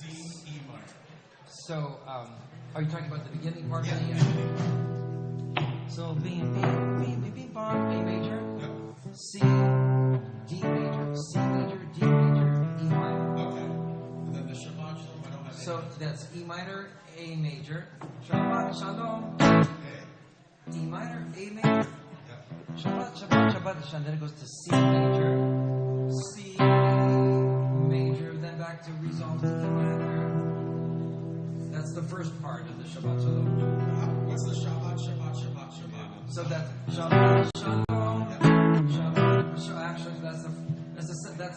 D, E minor. So, are you talking about the beginning part of the? So B, bond, A major, Yep. C, D major, C major, D major, E minor. Okay. And then the Shabbat Shalom, I don't have So that's E minor, A major, Shabbat Shalom, A. E minor, A major, Yep. Shabbat Shabbat Shalom. Then it goes to C major, C major, then back to resolve to E minor. That's the first part of the Shabbat Shalom. What's the Shabbat? So that's Shabbat Shalom. Shabbat. So actually, that's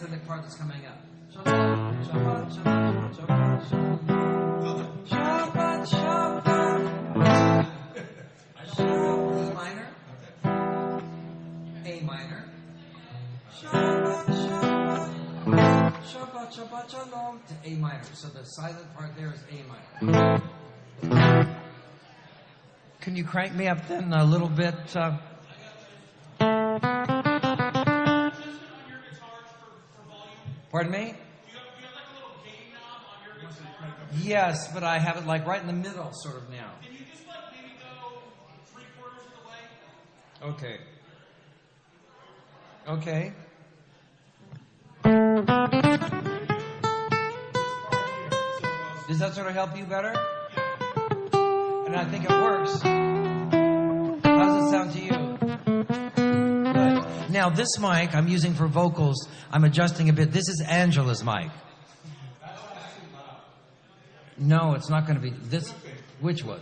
the part that's coming up. Shabbat Shabbat Shabbat Shabbat Shabbat Shabbat. E minor, A minor. Shabbat Shabbat Shabbat Shabbat Shalom to A minor. So the silent part there is A minor. Can you crank me up then a little bit? Pardon me? Do you have like a little gain knob on your guitar? Yes, but I have it like right in the middle, sort of now. Can you just like maybe go 3/4 of the way? Okay. Does that sort of help you better? And I think it works. How does it sound to you? Good. Now, this mic I'm using for vocals, I'm adjusting a bit. This is Angela's mic. No, it's not going to be this. Which one?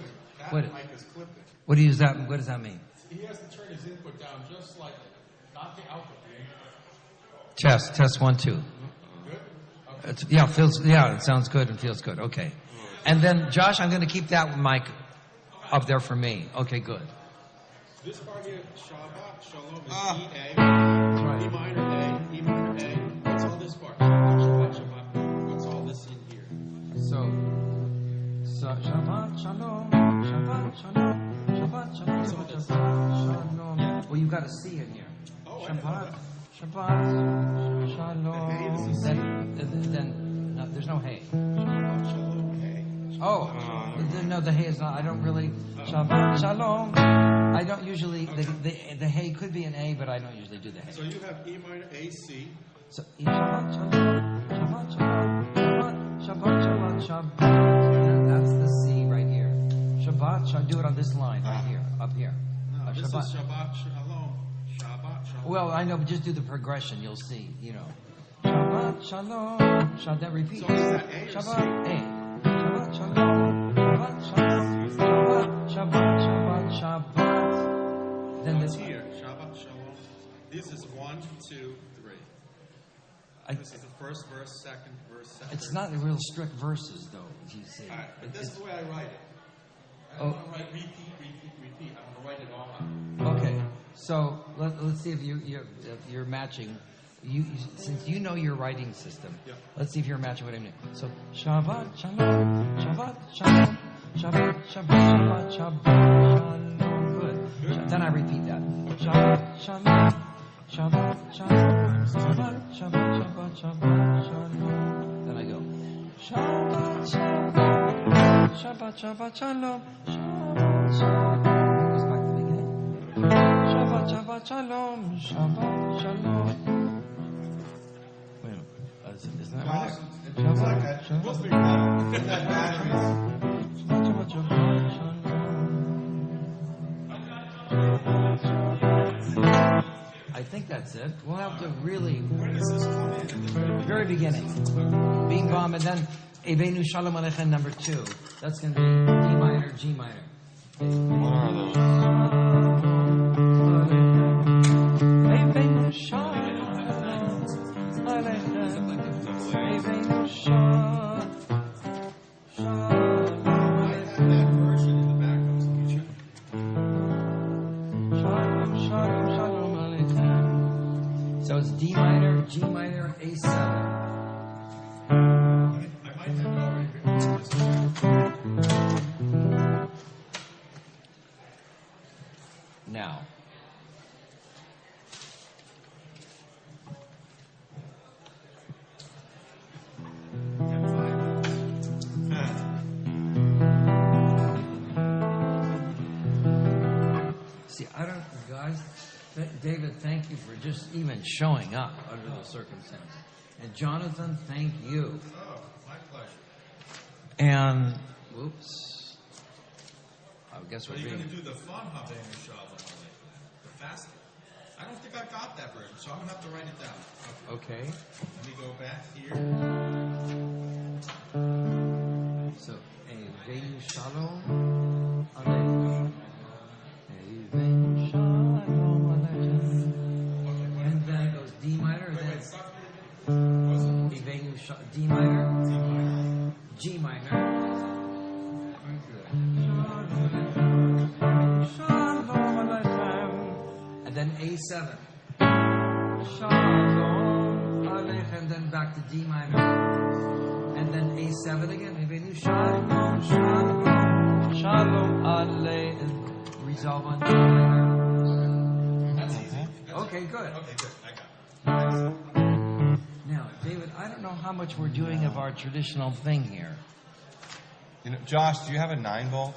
What? Mic is clipping. What does that mean? He has to turn his input down just like, not the output. Test 1 2. Good? It sounds good and feels good. Okay. And then Josh, I'm going to keep that mic up there for me. Okay, good. This part here, Shabbat Shalom is E, A. Right. E minor, A. E minor, A. What's all this part? Shabbat, Shabbat. What's all this in here? So Shabbat Shalom, Shabbat Shalom, Shabbat Shalom, Shabbat Shalom. Well, you've got a C in here. Oh, Shabbat Shalom. Then no, there's no hey. Shabbat Shalom, A. Oh, no, the hey is not. I don't really. Shabbat Shalom. I don't usually. The hey could be an A, but I don't usually do the hey. So you have E minor, A, C. So Shabbat Shalom, Shabbat Shalom, Shabbat Shabbat Shabbat. That's the C right here. Shabbat. Shall do it on this line right here, up here. No, this is Shabbat Shalom. Shabbat Shalom. Well, I know, but just do the progression. You'll see. Shabbat Shalom. Then repeat. So is that A or Shabbat A. Shabbat Shalom. Shabbat Shalom. Shabbat Shabbat Shabbat. Then What's this here? Shabbat Shalom. This is 1, 2, 3. This is the first verse, second verse, second. It's not real strict verses, though. You see. All right, but this is the way I write it. I don't want to write repeat. I'm going to write it all out. Okay, so let's see if you're matching. Since you know your writing system, Yeah. let's see if you're matching what I mean. So Shabbat Shalom, Shabbat Shalom, Shabbat Shabbat Shabbat Shabbat Shalom. Good. Then I repeat that. Shabbat Shalom, Shabbat Shalom, Shabbat Shabbat Shabbat Shabbat Shalom. Then I go Shabbat Shalom, Shabbat Shabbat Shalom, Shabbat Shalom. It goes back to the beginning. Shabbat Shabbat Shalom, Shabbat Shalom. Wait a minute. Isn't that right? Shabbat Shalom. Must be metal. That batteries. Shabbat Shabbat Shabbat Shalom. I think that's it. We'll have to really. Where does this come in? Very beginning. Bing bom, and then Ebeinu Shalom Aleichem number 2. That's going to be D minor, G minor. What are those? Ebeinu Shalom Aleichem. Ebeinu Shalom. Shalom I have that version in the back of the computer. Shalom, Shalom, Shalom Aleichem. So it's D minor, G minor, A7. I might have it already written. Now, guys. David, thank you for just even showing up under the circumstances. And Jonathan, thank you. Oh, my pleasure. And, whoops. I guess So we're you're being... going to do the fun Havenu Shalom, the fasting. I don't think I got that version, so I'm going to have to write it down. Okay. Let me go back here. So, Avenu Shalom Aleichem. Avenu Shalom Aleichem. And then it goes D minor, then Avenu D minor, G minor. And then A7. Shalom Aleichem, then back to D minor. And then A7 again. Avenu Shalom, Shalom, Shalom Aleichem. Resolve on G minor. That's easy. Okay, good. Okay, good. I got it. Now, David, I don't know how much we're doing of our traditional thing here. You know, Josh, do you have a 9-volt?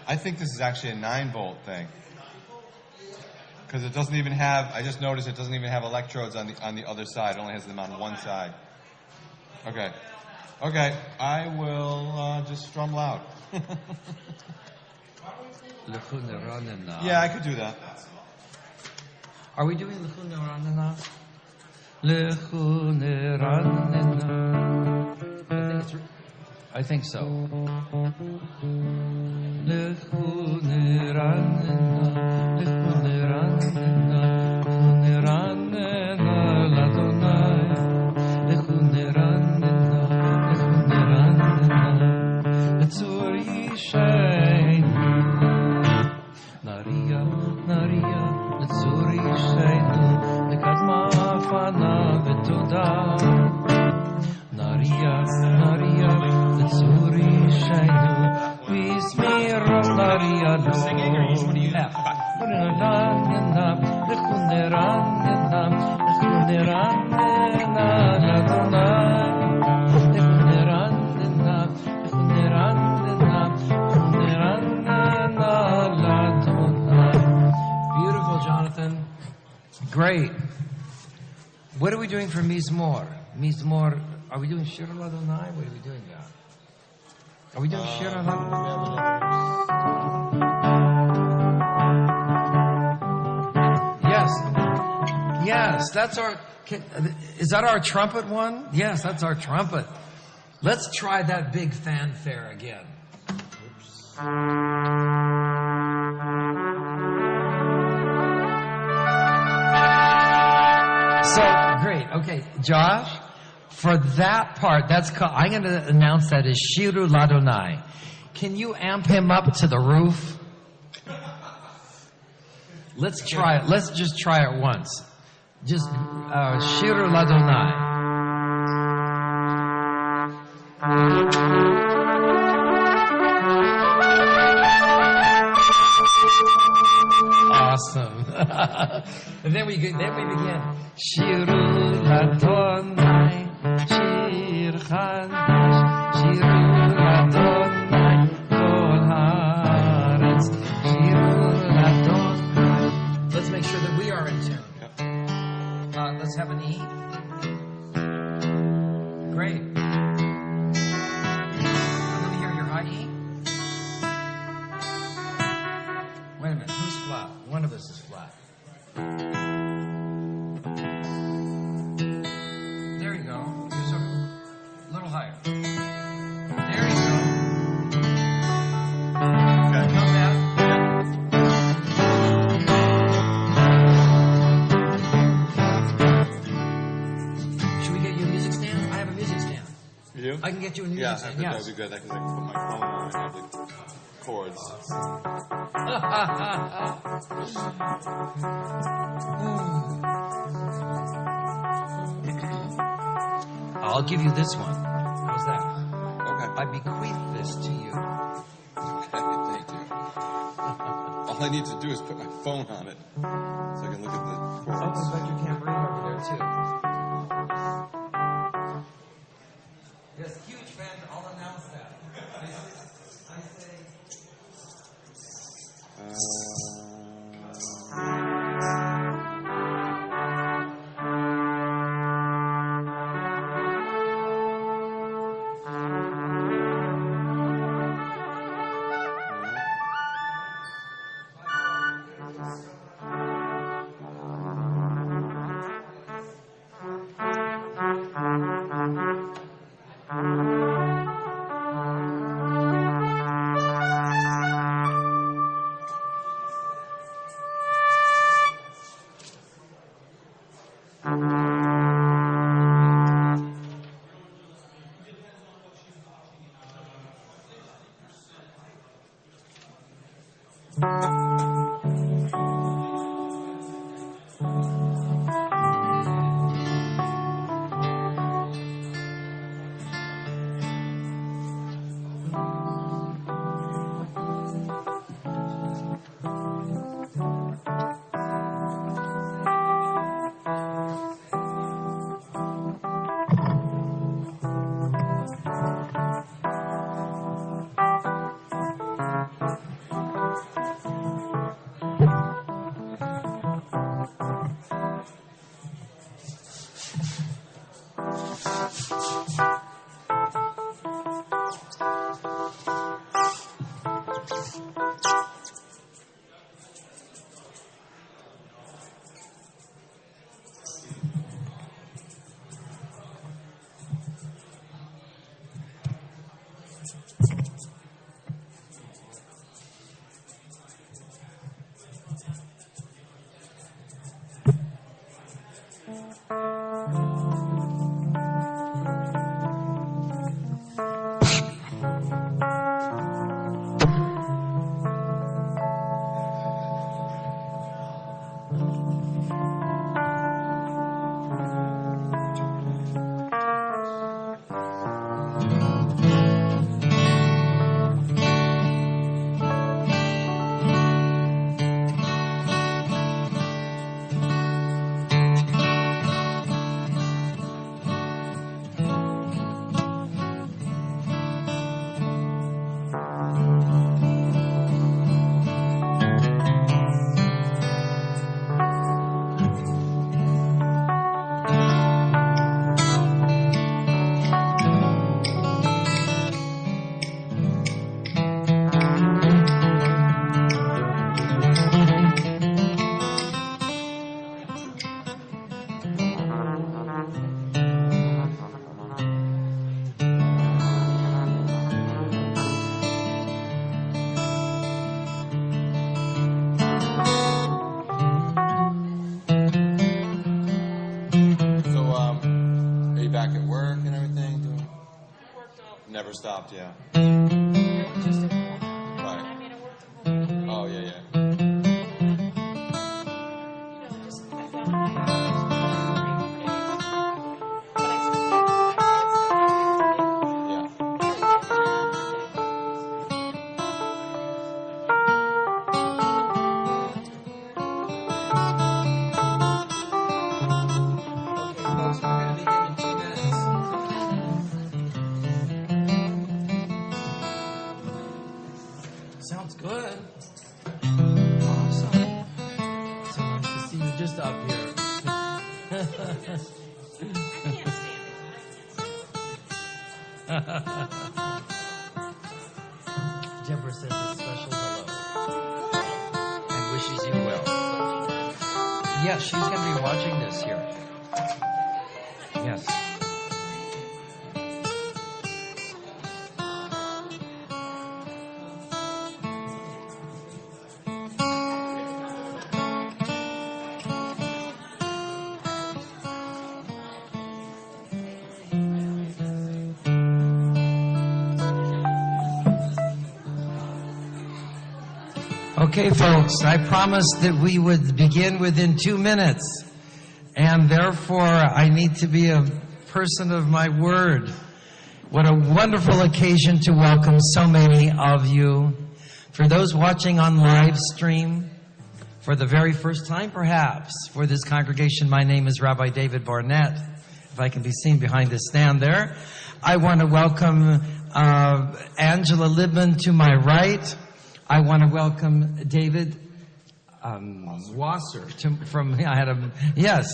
I think this is actually a 9-volt thing. Because it doesn't even have, I just noticed it doesn't even have electrodes on the other side. It only has them on one side. Okay. Okay, I will just strum loud. Yeah, I could do that. Are we doing L'chu Neranena? L'chu Neranena. I think so. L'chu Neranena, L'chu Neranena, L'chu Neranena l'Adonai. L'chu Neranena, L'chu Neranena, L'tzur Yisheinu. Naria, Naria, L'tzur Yisheinu, L'kadma fana v'toda. Naria, Naria, L'tzur Yisheinu, V'ismiro Naria lo. Singing, or you just want to use it? Neranena, L'chu Neranena, L'chu Neranena l'Adonai. L'chu Neranena, L'chu Neranena, L'chu Neranena l'Adonai. Beautiful, Jonathan. Great. What are we doing for Mizmor? Mizmor, are we doing Shir l'Adonai? What are we doing now? Are we doing Shir l'Adonai? Yes, that's our... is that our trumpet one? Yes, that's our trumpet. Let's try that big fanfare again. Oops. So, great. Okay, Josh, for that part, that's called... I'm going to announce that as Shiru Ladonai. Can you amp him up to the roof? Let's try it. Let's just try it once. Just Shiru Ladonai. Awesome. And then we begin. Shiru Ladonai, Shir Chadash, Shiru Ladonai, Kol Haaretz, Shiru Ladonai. Let's make sure that we are in tune. Let's have an E. Great. Let me hear your high E. Wait a minute, who's flat? One of us is flat. There you go. You're sort of a little higher. There you go. Okay. Come back. Should we get you a music stand? I have a music stand. You do? I can get you a music Yeah, stand. that Yes. would be good. Because I can put my phone on and have the chords. I'll give you this one. How's that? Okay. I bequeath this to you. Okay, thank you. All I need to do is put my phone on it so I can look at the Oh, chords. I bet you can't breathe over there, too. Yes, huge fans. I'll announce that. I say... Never stopped, yeah. Just a Right. I mean, I worked from home. Oh, yeah, yeah. Just I found my hours. But Okay, folks, we're going to begin in 2 minutes. Sounds good. Awesome. So nice to see you just up here. Deborah says a special hello and wishes you well. Yes, she's going to be watching this here. Yes. Okay, folks, I promised that we would begin within 2 minutes, and therefore I need to be a person of my word. What a wonderful occasion to welcome so many of you. For those watching on live stream, for the very first time perhaps, for this congregation, my name is Rabbi David Barnett, if I can be seen behind the stand there. I want to welcome Angela Libman to my right. I want to welcome David Wasser yes.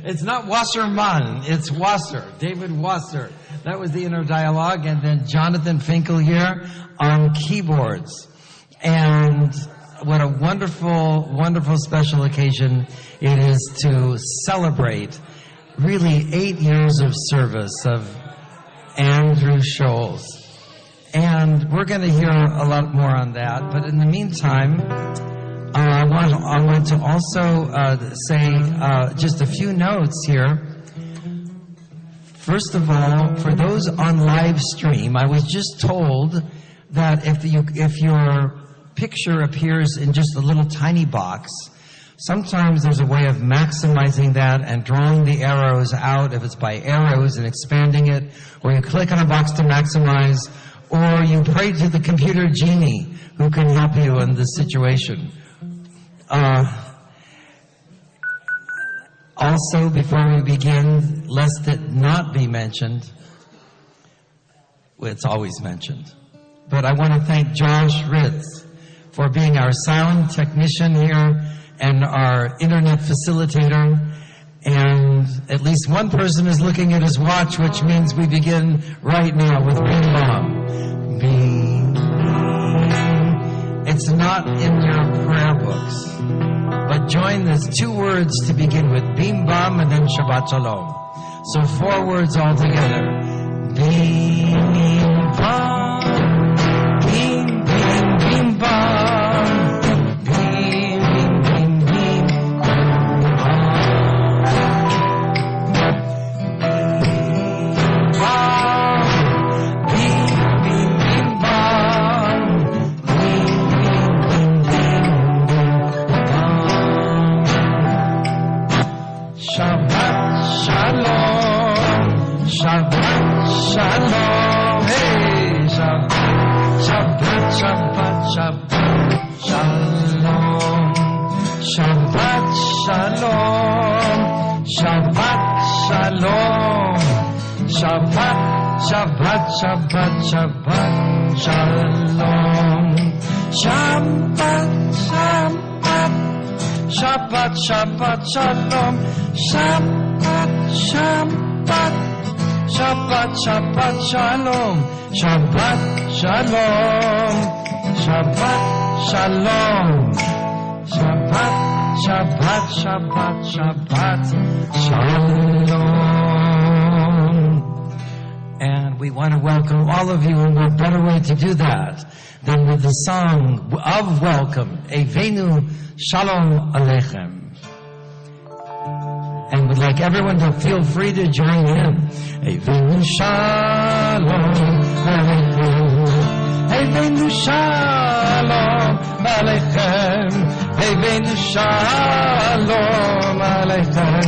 It's not Wasserman, it's Wasser, David Wasser. That was the inner dialogue. And then Jonathan Finkel here on keyboards. And what a wonderful, wonderful special occasion it is to celebrate really 8 years of service of Andrew Scholes. And we're going to hear a lot more on that. But in the meantime, I want to also say just a few notes here. First of all, for those on live stream, I was just told that if your picture appears in just a little tiny box, sometimes there's a way of maximizing that and drawing the arrows out, if it's by arrows, and expanding it, or you click on a box to maximize, or you pray to the computer genie who can help you in this situation. Also, before we begin, lest it not be mentioned, well, it's always mentioned, but I want to thank Josh Ritz for being our sound technician here and our internet facilitator. And at least one person is looking at his watch, which means we begin right now with Bing Bom. Bing. It's not in your prayer books, but join these 2 words to begin with, Bim Bam and then Shabbat Shalom. So 4 words all together. Bim Bam, Bim Bim Bim Bam, Bim Bim Bim Bim Bam, Bim Bim Bim Bam, Bim Bim Bim Bim. Shabbat Shalom, Shabbat Shalom, hey, Shabbat, Shabbat, Shabbat Shalom, Shabbat Shalom, Shabbat Shalom, Shabbat, Shabbat, Shabbat, Shabbat Shalom, Shabbat, Shabbat. Shabbat, Shabbat, Shalom, Shabbat, Shabbat, Shabbat, Shabbat, Shalom, Shabbat, Shalom, Shabbat, Shalom, Shabbat, Shabbat, Shabbat, Shabbat, Shalom. And we want to welcome all of you, and what better way to do that than with the song of welcome, Eivenu Shalom Aleichem. And we'd like everyone to feel free to join in. Eivenu Shalom Aleichem. Eivenu Shalom Aleichem. Eivenu Shalom Aleichem.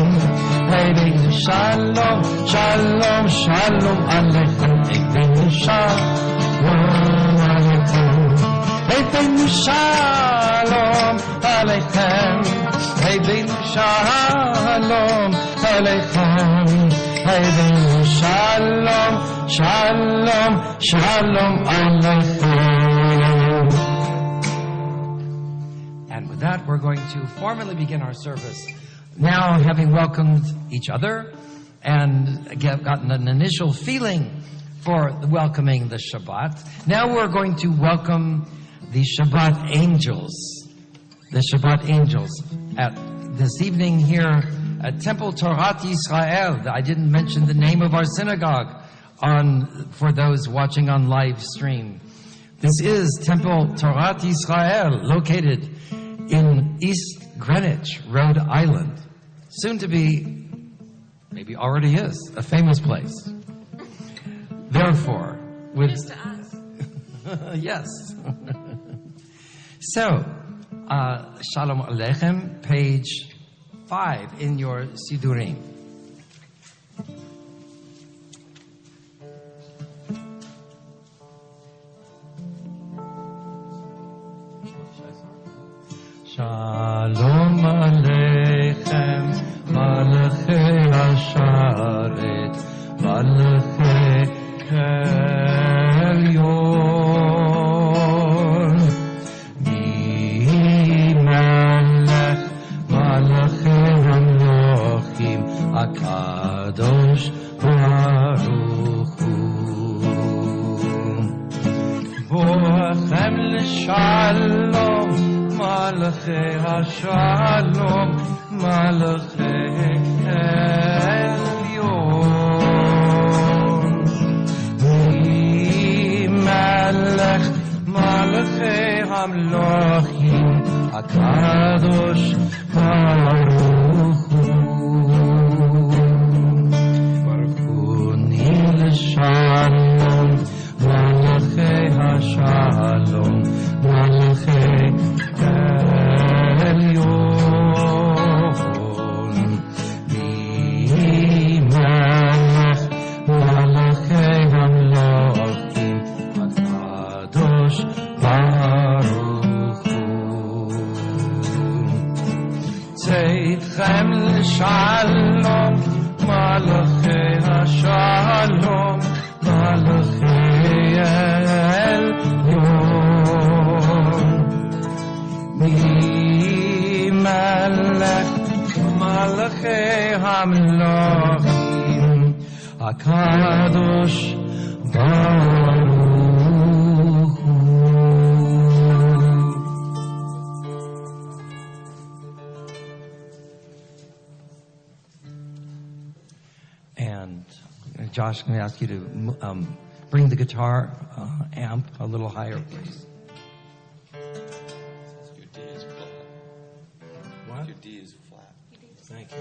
Eivenu Shalom, Shalom, Shalom Aleichem. Eivenu Shalom Aleichem. Eivenu Shalom Aleichem, Eivenu Shalom Aleichem, Eivenu Shalom, Shalom, Shalom Aleichem. And with that, we're going to formally begin our service. Now, having welcomed each other and gotten an initial feeling for welcoming the Shabbat, now we're going to welcome the Shabbat angels. The Shabbat angels at this evening here at Temple Torat Yisrael. I didn't mention the name of our synagogue for those watching on live stream. This is Temple Torat Yisrael, located in East Greenwich, Rhode Island. Soon to be, maybe already is, a famous place. Therefore, with... Just to us. Yes. So, Shalom Aleichem, page 5 in your Sidurim. Shalom Aleichem, Malachei Hasharet, Malachei Kelyon. Mi-Malach, Malachei Hamlochim, HaKadosh Baruch Hu. Boachem l'shalom, Malachei Hashalom, Malachei HaKadosh Baruch Hu. And Josh, I'm going to ask you to bring the guitar amp a little higher, please. Your D is flat. What? Your D is flat. Thank you.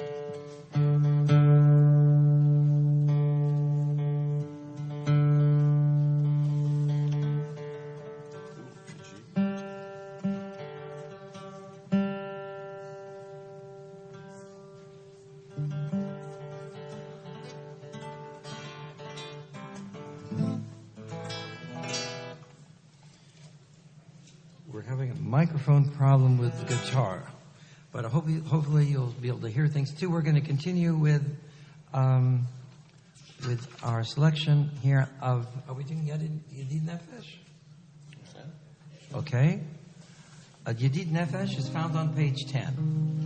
We're having a microphone problem with the guitar, but hopefully you'll be able to hear things too. We're going to continue with our selection here of. Are we doing Yedid Nefesh? Okay. Yedid Nefesh is found on page 10.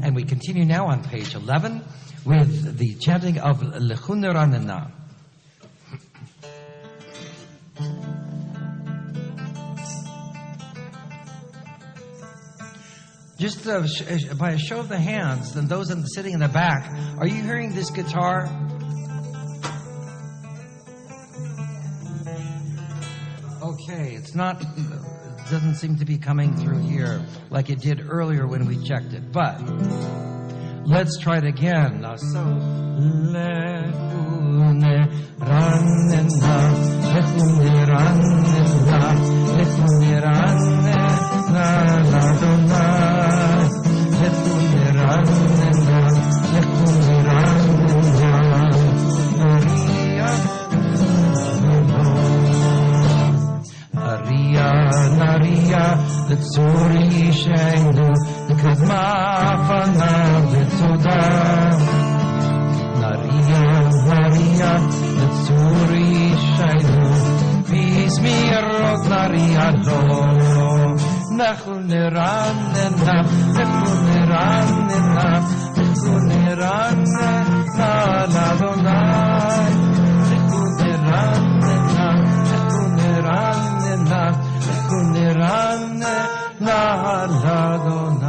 And we continue now on page 11 with the chanting of Lechun Ranana. Just by a show of the hands, and those sitting in the back, are you hearing this guitar? Okay, it's not, it doesn't seem to be coming through here like it did earlier when we checked it, but let's try it again. Now, so, Lechune Ranena, Lechune Ranena, Lechune Ranena, Ladonai, Lechune Ranena, Lechune Ranena, Maria, לצור אישנו, לקדמה פניו בתודה. נריה, נריה, לצור אישנו, בזמירות נריה לו. אנחנו נרננה, אנחנו נרננה, אנחנו נרננה לאדוני. אנחנו נרננה, אנחנו נרננה, אנחנו נרננה לאדוני.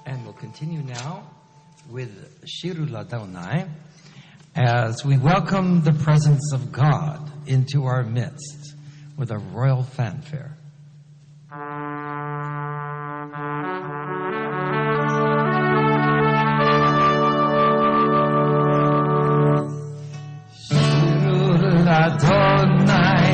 And we'll continue now with Shiru Ladonai as we welcome the presence of God into our midst with a royal fanfare. Shiru Ladonai,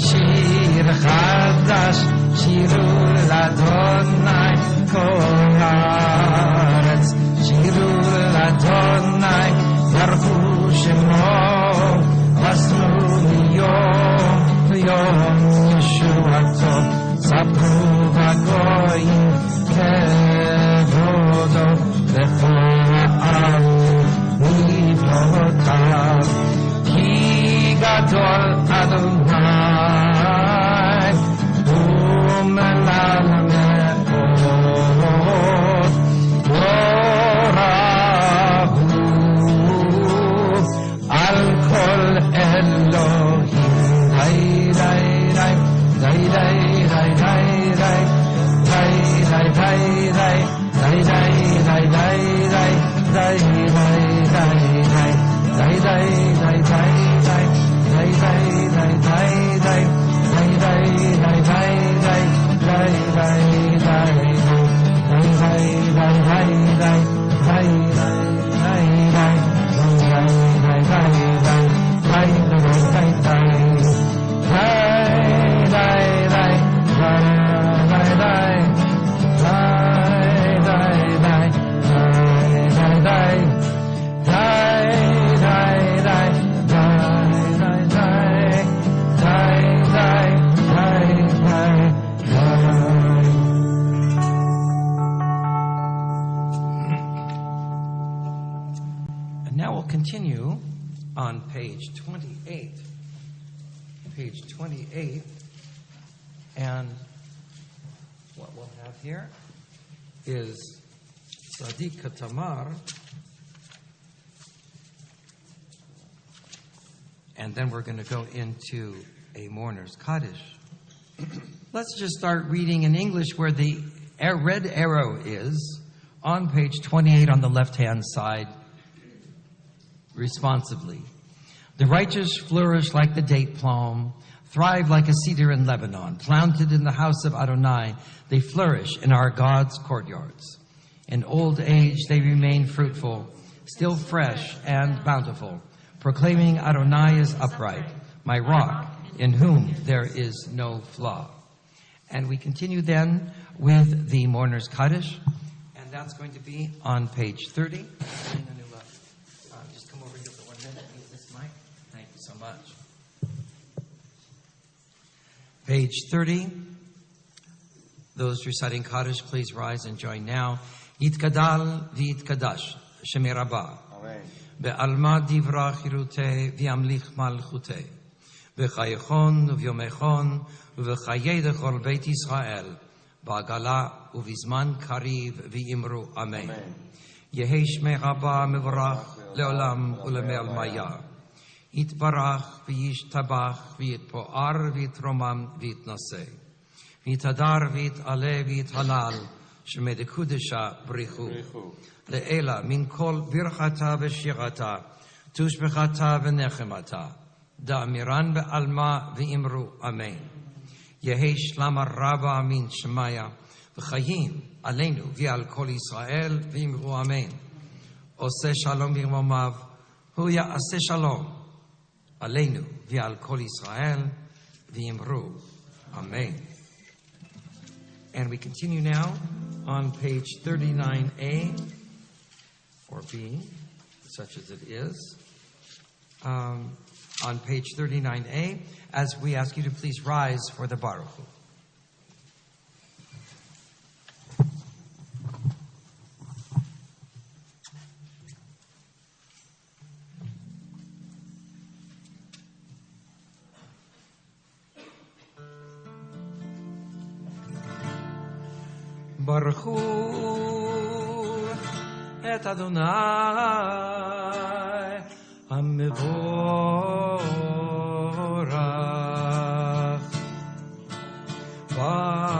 Shir Chadash, Shiru Ladonai, Kol Haaretz, Shiru Ladonai, Baruchu Shemo, Asnu Yom Yeshuato, Sapru Vagoyim, Kevodo, Bechol Ha'am, Nivlotav, Ki Gadol Adonai, Umelal Me'od, Yorahu, Al Kol Elohim, Day, day, day, day, day, day, day, day, day, day, day, day, day, day, day, day, continue on page 28. Page 28. And what we'll have here is Tzaddik Tamar. And then we're going to go into a mourner's Kaddish. Let's just start reading in English where the red arrow is on page 28 on the left-hand side, responsively. The righteous flourish like the date palm, thrive like a cedar in Lebanon. Planted in the house of Adonai, they flourish in our God's courtyards. In old age, they remain fruitful, still fresh and bountiful, proclaiming Adonai is upright, my rock, in whom there is no flaw. And we continue then with the mourner's Kaddish, and that's going to be on page 30. Just come over here for 1 minute. Use this mic. Thank you so much. Page 30. Those reciting Kaddish, please rise and join now. Yitkadal v'yitkadash, Shemir Rabba. Amen. Be'alma divra chirute v'yamlich malchute. V'chayechon v'yomechon v'chayei dechol Beit Yisrael. Ba'agala u'vizman kariv v'imru Amen. Yehi Shmei Rabba mevorach le'olam u'lemei almaya. Yitbarach v'yishtabach v'yitpo'ar v'yitromam v'yitnoseh. V'yitadar v'yit'aleh v'yithalal shemei dekudesha brichu. Le'ela min kol birchata v'shirata tushbechata v'nechemata. Da'amiran be'alma v'imru Amen. Yehi shlama rabba min shemaya v'chayim aleinu v'al kol Yisrael v'imru Amen. Oseh shalom v'irmomav hu ya'aseh shalom aleinu v'al kol Yisrael v'imru Amen. And we continue now on page 39A or B, such as it is. on page 39A, as we ask you to please rise for the Baruch Hu. Baruch Hu et Adonai HaMevorach Baruch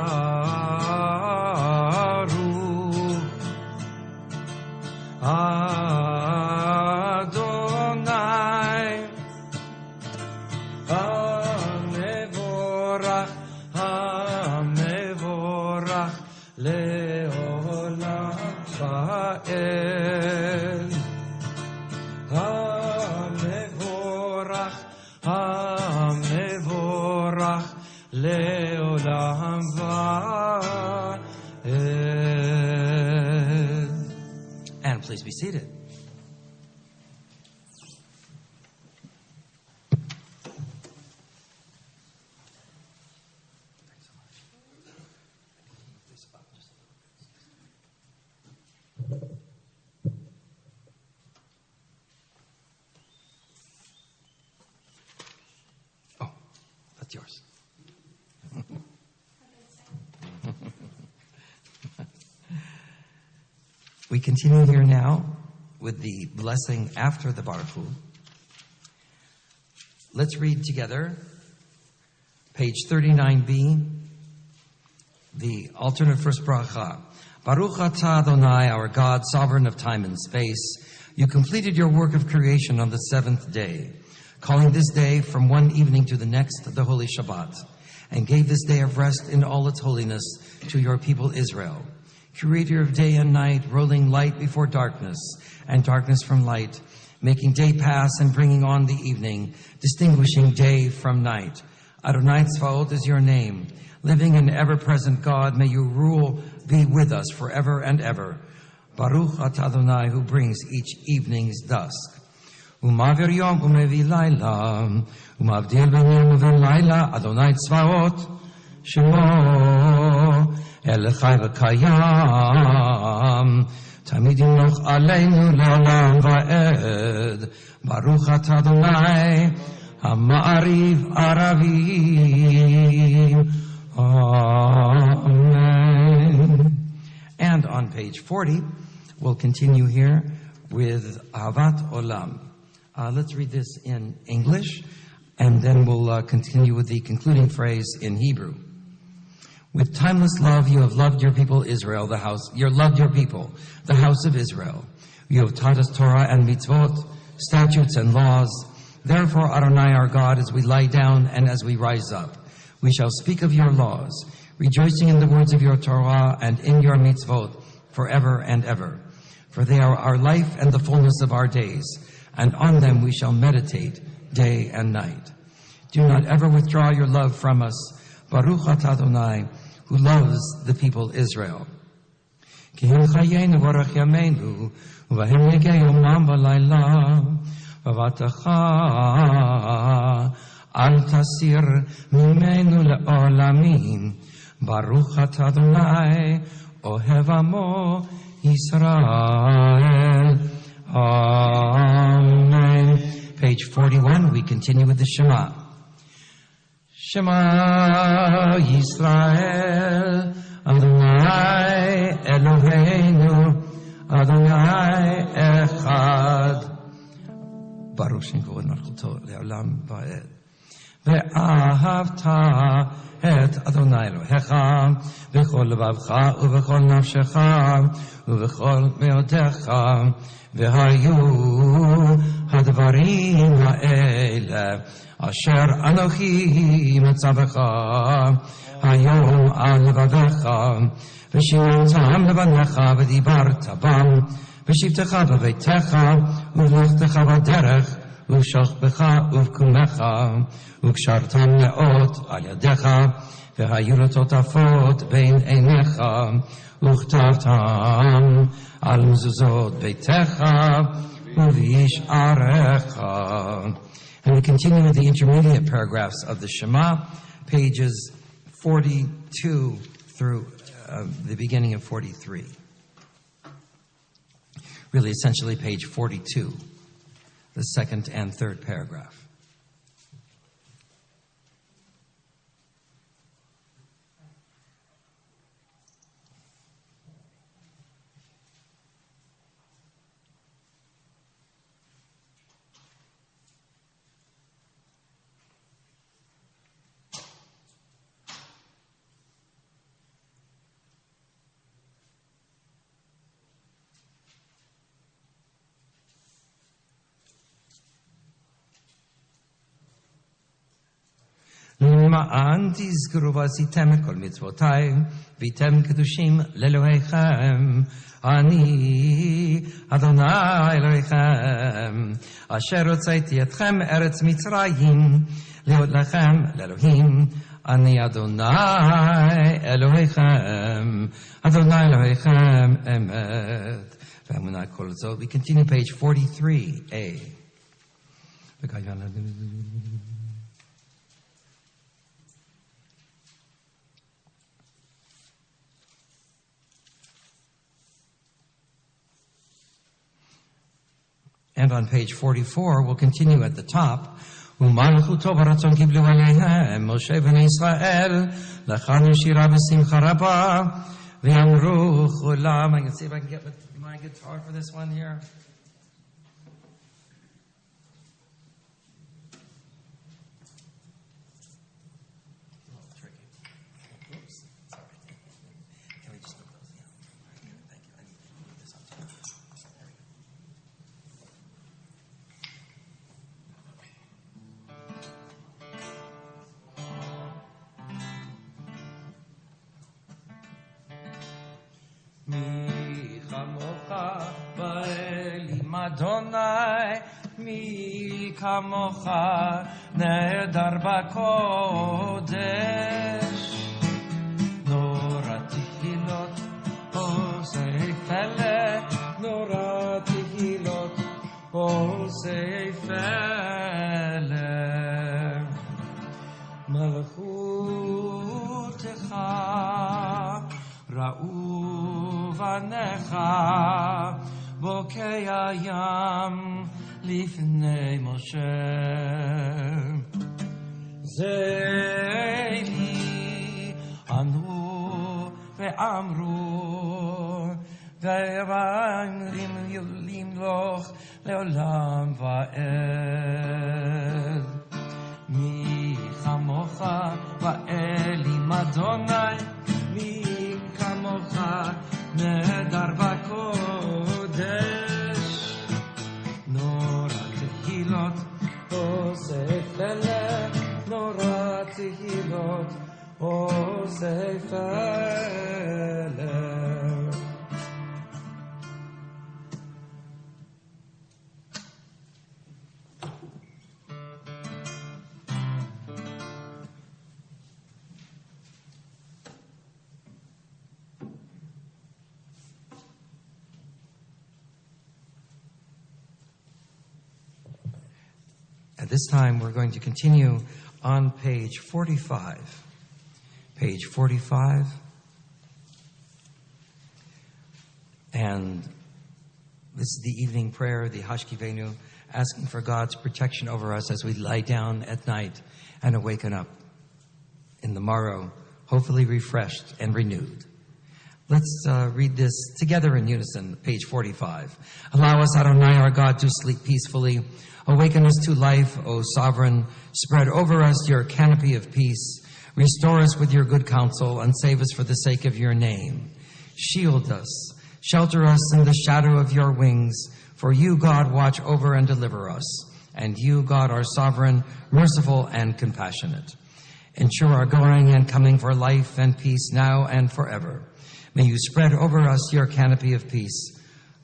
Adonai HaMevorach HaMevorach Le'olam Va'ed HaMevorach HaMevorach Le'olam Va'ed. And please be seated. Oh, that's yours. We continue here now with the blessing after the Baruch Hu. Let's read together page 39b, the alternate first bracha. Baruch atah Adonai, our God, sovereign of time and space. You completed your work of creation on the seventh day, calling this day from one evening to the next the Holy Shabbat, and gave this day of rest in all its holiness to your people Israel. Creator of day and night, rolling light before darkness and darkness from light, making day pass and bringing on the evening, distinguishing day from night. Adonai Tzvaot is your name. Living and ever-present God, may you rule, be with us forever and ever. Baruch atah Adonai, who brings each evening's dusk. Umavir yom umevi laila, umavdil ben yom uven laila, Adonai Tzvaot, Shemo, El Chai v'Kayam, Tamid yimloch aleinu le'olam va'ed. Baruch atah Adonai, Ha'ma'ariv aravim. Amen. And on page 40, we'll continue here with Ahavat Olam. Let's read this in English, and then we'll continue with the concluding phrase in Hebrew. With timeless love, you have loved your people Israel, the house of Israel. You have taught us Torah and mitzvot, statutes and laws. Therefore, Adonai our God, as we lie down and as we rise up, we shall speak of your laws, rejoicing in the words of your Torah and in your mitzvot forever and ever. For they are our life and the fullness of our days, and on them we shall meditate day and night. Do not ever withdraw your love from us, Baruch atah Adonai, who loves the people Israel. Ki him chayenu v'orach yameinu, u'vahem yegei yomam v'layla, v'vatacha al tasir mimenu le'olamim. Baruch atah Adonai, ohev amo Yisrael. Amen. Page 41, we continue with the Shema. Shema Yisrael, Adonai Eloheinu, Adonai Echad. Baruch Shem Kavod Malchuto Le'olam Va'ed. Ve'ahavta et Adonai Elohecha b'chol levavcha u'b'chol nafshecha u'b'chol me'odecha ve'hayu hadvarim ha'ele asher anochi metzavecha hayom al levavecha v'shimontam levanecha v'dibarta bam v'shivtecha b'veitecha u'v'lechtecha b'derech u'shochbecha u'v'kumecha u'kshartam me'ot al yadecha v'hayu totafot bein einecha u'chtavtam al mezuzot beitecha u'v'yish'arecha. And we continue with the intermediate paragraphs of the Shema, pages 42 through the beginning of 43. Really, essentially, page 42, the second and third paragraph. למען תזכרו ועשיתם את כל מצוותיי, והייתם קדושים לאלוהיכם. אני, אדוני אלוהיכם, אשר הוצאתי אתכם מארץ מצרים, להיות לכם לאלוהים. אני אדוני אלוהיכם, אדוני אלוהיכם אמת. ואמונה כל זאת. We continue page 43a. And on page 44, we'll continue at the top. ומלכותו ברצון קיבלו עליהם משה בני ישראל לחנו שירה בשמחה רבה ואמרו כולם. I can see if I can get my guitar for this one here. Adonai, mi kamocha nehedar b'kodesh. Nora tehilot osei fele, nora tehilot osei fele. Malchutecha ra'u vanecha. בוקי הים לפני משה. זה לי ענו ואמרו ואמרים למלוך לעולם ועד. מי כמוך ואלים אדוני, מי כמוך נהדר בקודש. נורא תהילות אוסף אלה, נורא תהילות אוסף אלה. At this time, we're going to continue on page 45. Page 45. And this is the evening prayer, the Hashkivenu, asking for God's protection over us as we lie down at night and awaken up in the morrow, hopefully refreshed and renewed. Let's read this together in unison, page 45. Allow us, Adonai, our God, to sleep peacefully. Awaken us to life, O Sovereign. Spread over us your canopy of peace. Restore us with your good counsel and save us for the sake of your name. Shield us. Shelter us in the shadow of your wings. For you, God, watch over and deliver us. And you, God, are sovereign, merciful, and compassionate. Ensure our going and coming for life and peace now and forever. May you spread over us your canopy of peace.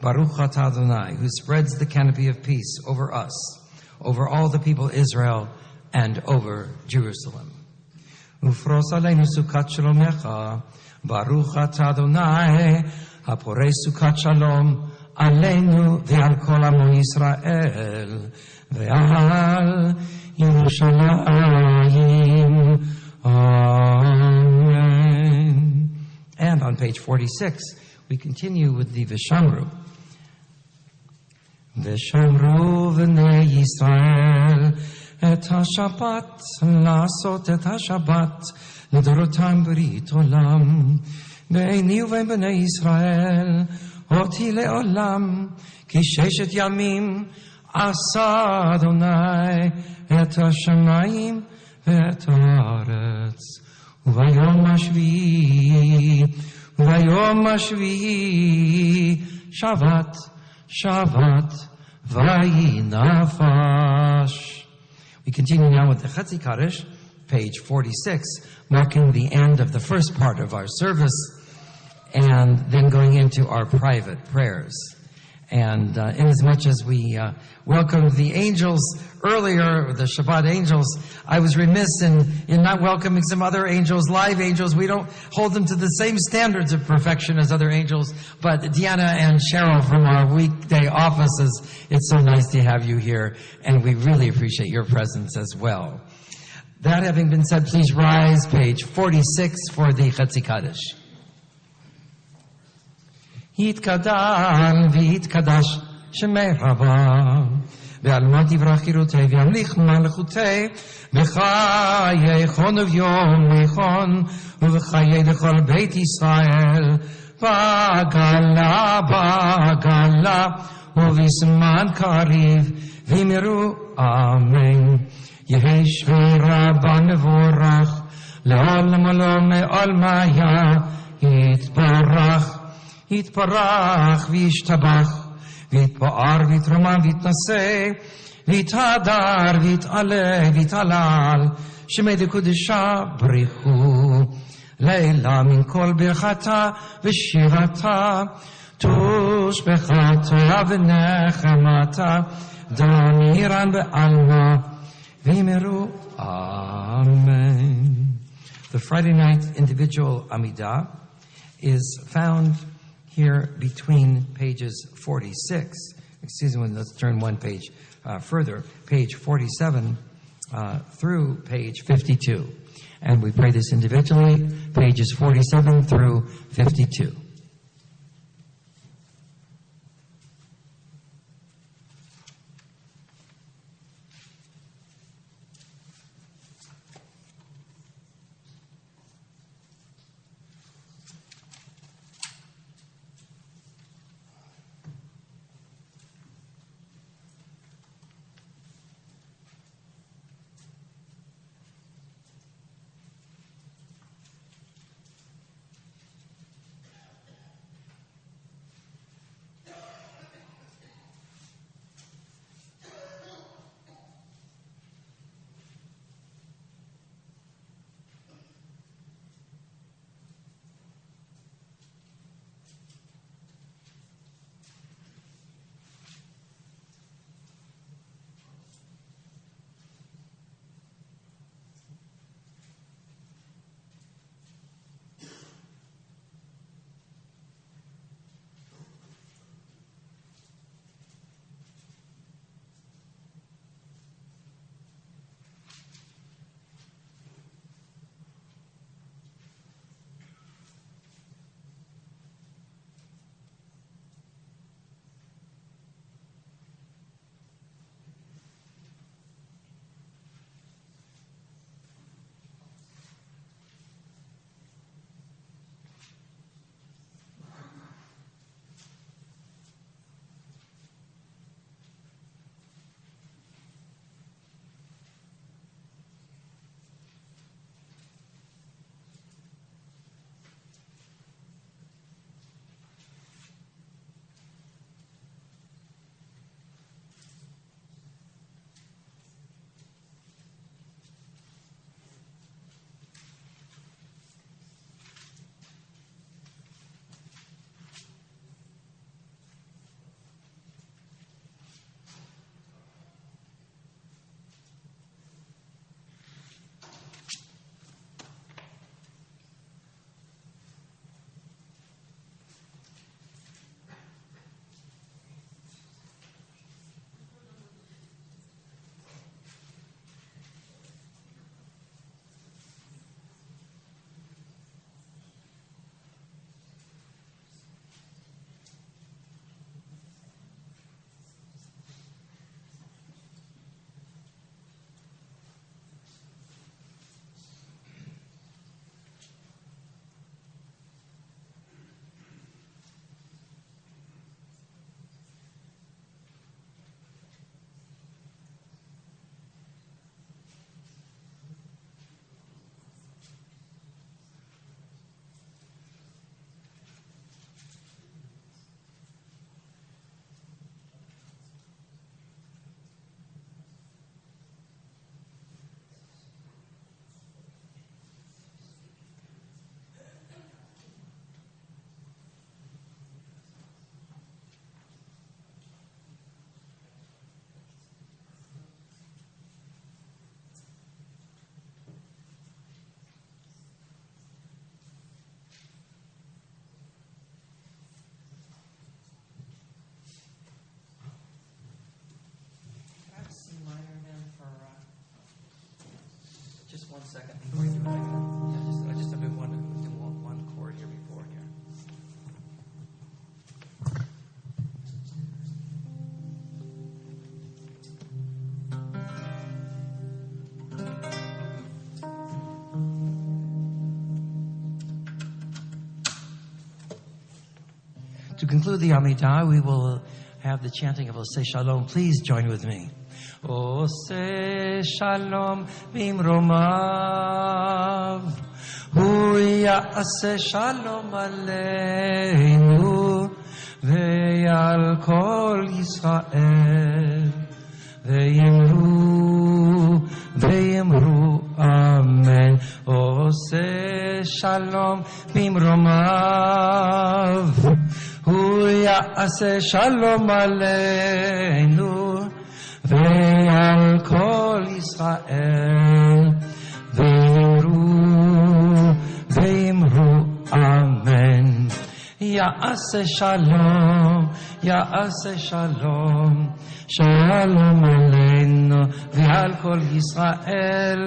Baruch atah Adonai, who spreads the canopy of peace over us, over all the people of Israel, and over Jerusalem. Ufros aleinu sukat shalomecha, Baruch atah Adonai, haporei sukat shalom, aleinu ve'al kol amo Yisrael, ve'al Yerushalayim. Amen. And on page 46, we continue with the Vishamru. Vishamru v'nei Yisrael et ha-Shabbat לעשות את השבת לדורותם ברית עולם ביני ובין בני ישראל אותי לעולם כי 6 ימים עשה אדוני את השמיים ואת הארץ וביום השביעי שבת ויהי נפש. We continue now with the Chetzi Kaddish, page 46, marking the end of the first part of our service, and then going into our private prayers. And inasmuch as we welcomed the angels earlier, the Shabbat angels, I was remiss in not welcoming some other angels, live angels. We don't hold them to the same standards of perfection as other angels. But Deanna and Cheryl from our weekday offices, it's so nice to have you here, and we really appreciate your presence as well. That having been said, please rise, page 46 for the Chetzi Kaddish. יתקדל ויתקדש שמי רבה ועלמות יברח חירותי וימליך מלכותי בחיי חון וביום ויחון ובחיי לכל בית ישראל בגלה ובזמן קריב וימרו אמן יהי שמי רבה מבורך לעולם עולם מעולמיה יתברך וישתבח ויתפאר ויתרומם ויתנשא ויתהדר ויתעלה ויתהלל שמי דקודשה בריחו לילה מן כל ברכתה ושירתה תושבחתה ונחמתה דמירן בעלמה ויאמרו אמן. The Friday night individual Amidah is found here between pages 46, excuse me, let's turn one page further, page 47 through page 52. And we pray this individually, pages 47 through 52. Just 1 second before you do it. I just have to do one chord here before here. To conclude the Amidah, we will have the chanting of Oseh Shalom. Please join with me. Oseh Shalom bimromav, Hu ya'aseh shalom aleinu, ve'al kol Yisrael, ve'yimru amen. Oseh Shalom bimromav, Hu ya'aseh shalom aleinu, ve'al kol Yisrael, ve'yimru amen. Ya'aseh shalom, ya'aseh shalom, shalom aleinu, ve'al kol Yisrael,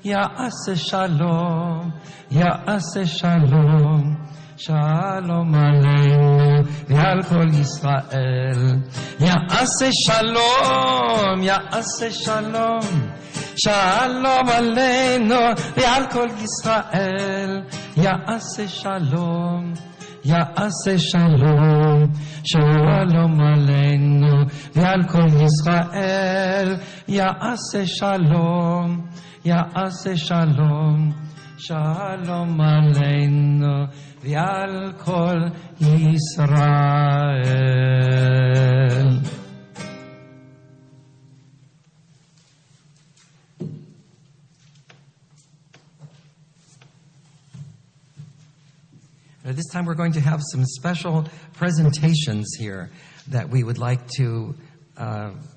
ya'aseh shalom, ya'aseh shalom, shalom aleinu, ve'al kol Yisrael. Ya'aseh shalom, ya'aseh shalom, shalom aleinu, ve'al kol Yisrael. Ya'aseh shalom, ya'aseh shalom, shalom aleinu, ve'al kol Yisrael. Ya'aseh shalom, ya'aseh shalom, shalom aleinu, ve'al kol Yisrael. At this time, we're going to have some special presentations here that we would like to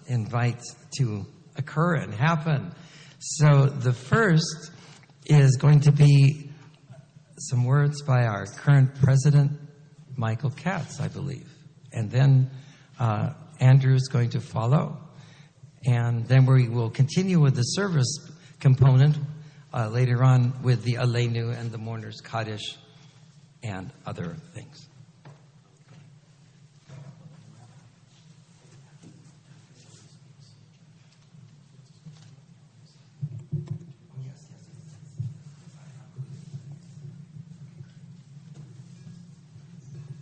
invite to occur and happen. So the first is going to be some words by our current president, Michael Katz, I believe. And then Andrew's going to follow. And then we will continue with the service component later on with the Aleinu and the Mourner's Kaddish and other things.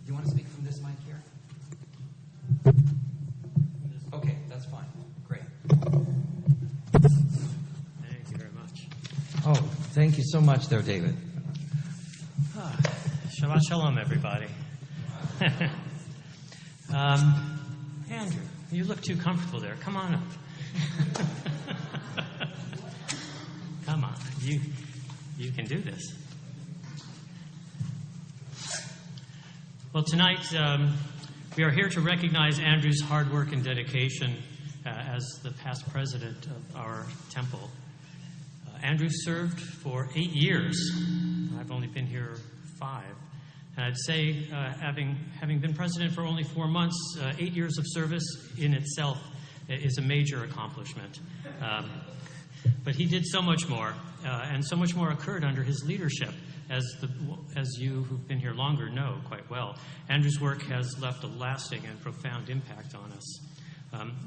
You want to speak from this mic here? Okay, that's fine. Great. Thank you very much. Oh, thank you so much there, David. Shabbat Shalom, everybody. Andrew, you look too comfortable there. Come on up. Come on. You can do this. Well, tonight we are here to recognize Andrew's hard work and dedication as the past president of our temple. Andrew served for 8 years. I've only been here 5. And I'd say, having been president for only 4 months, 8 years of service in itself is a major accomplishment. But he did so much more, and so much more occurred under his leadership, as you who've been here longer know quite well. Andrew's work has left a lasting and profound impact on us.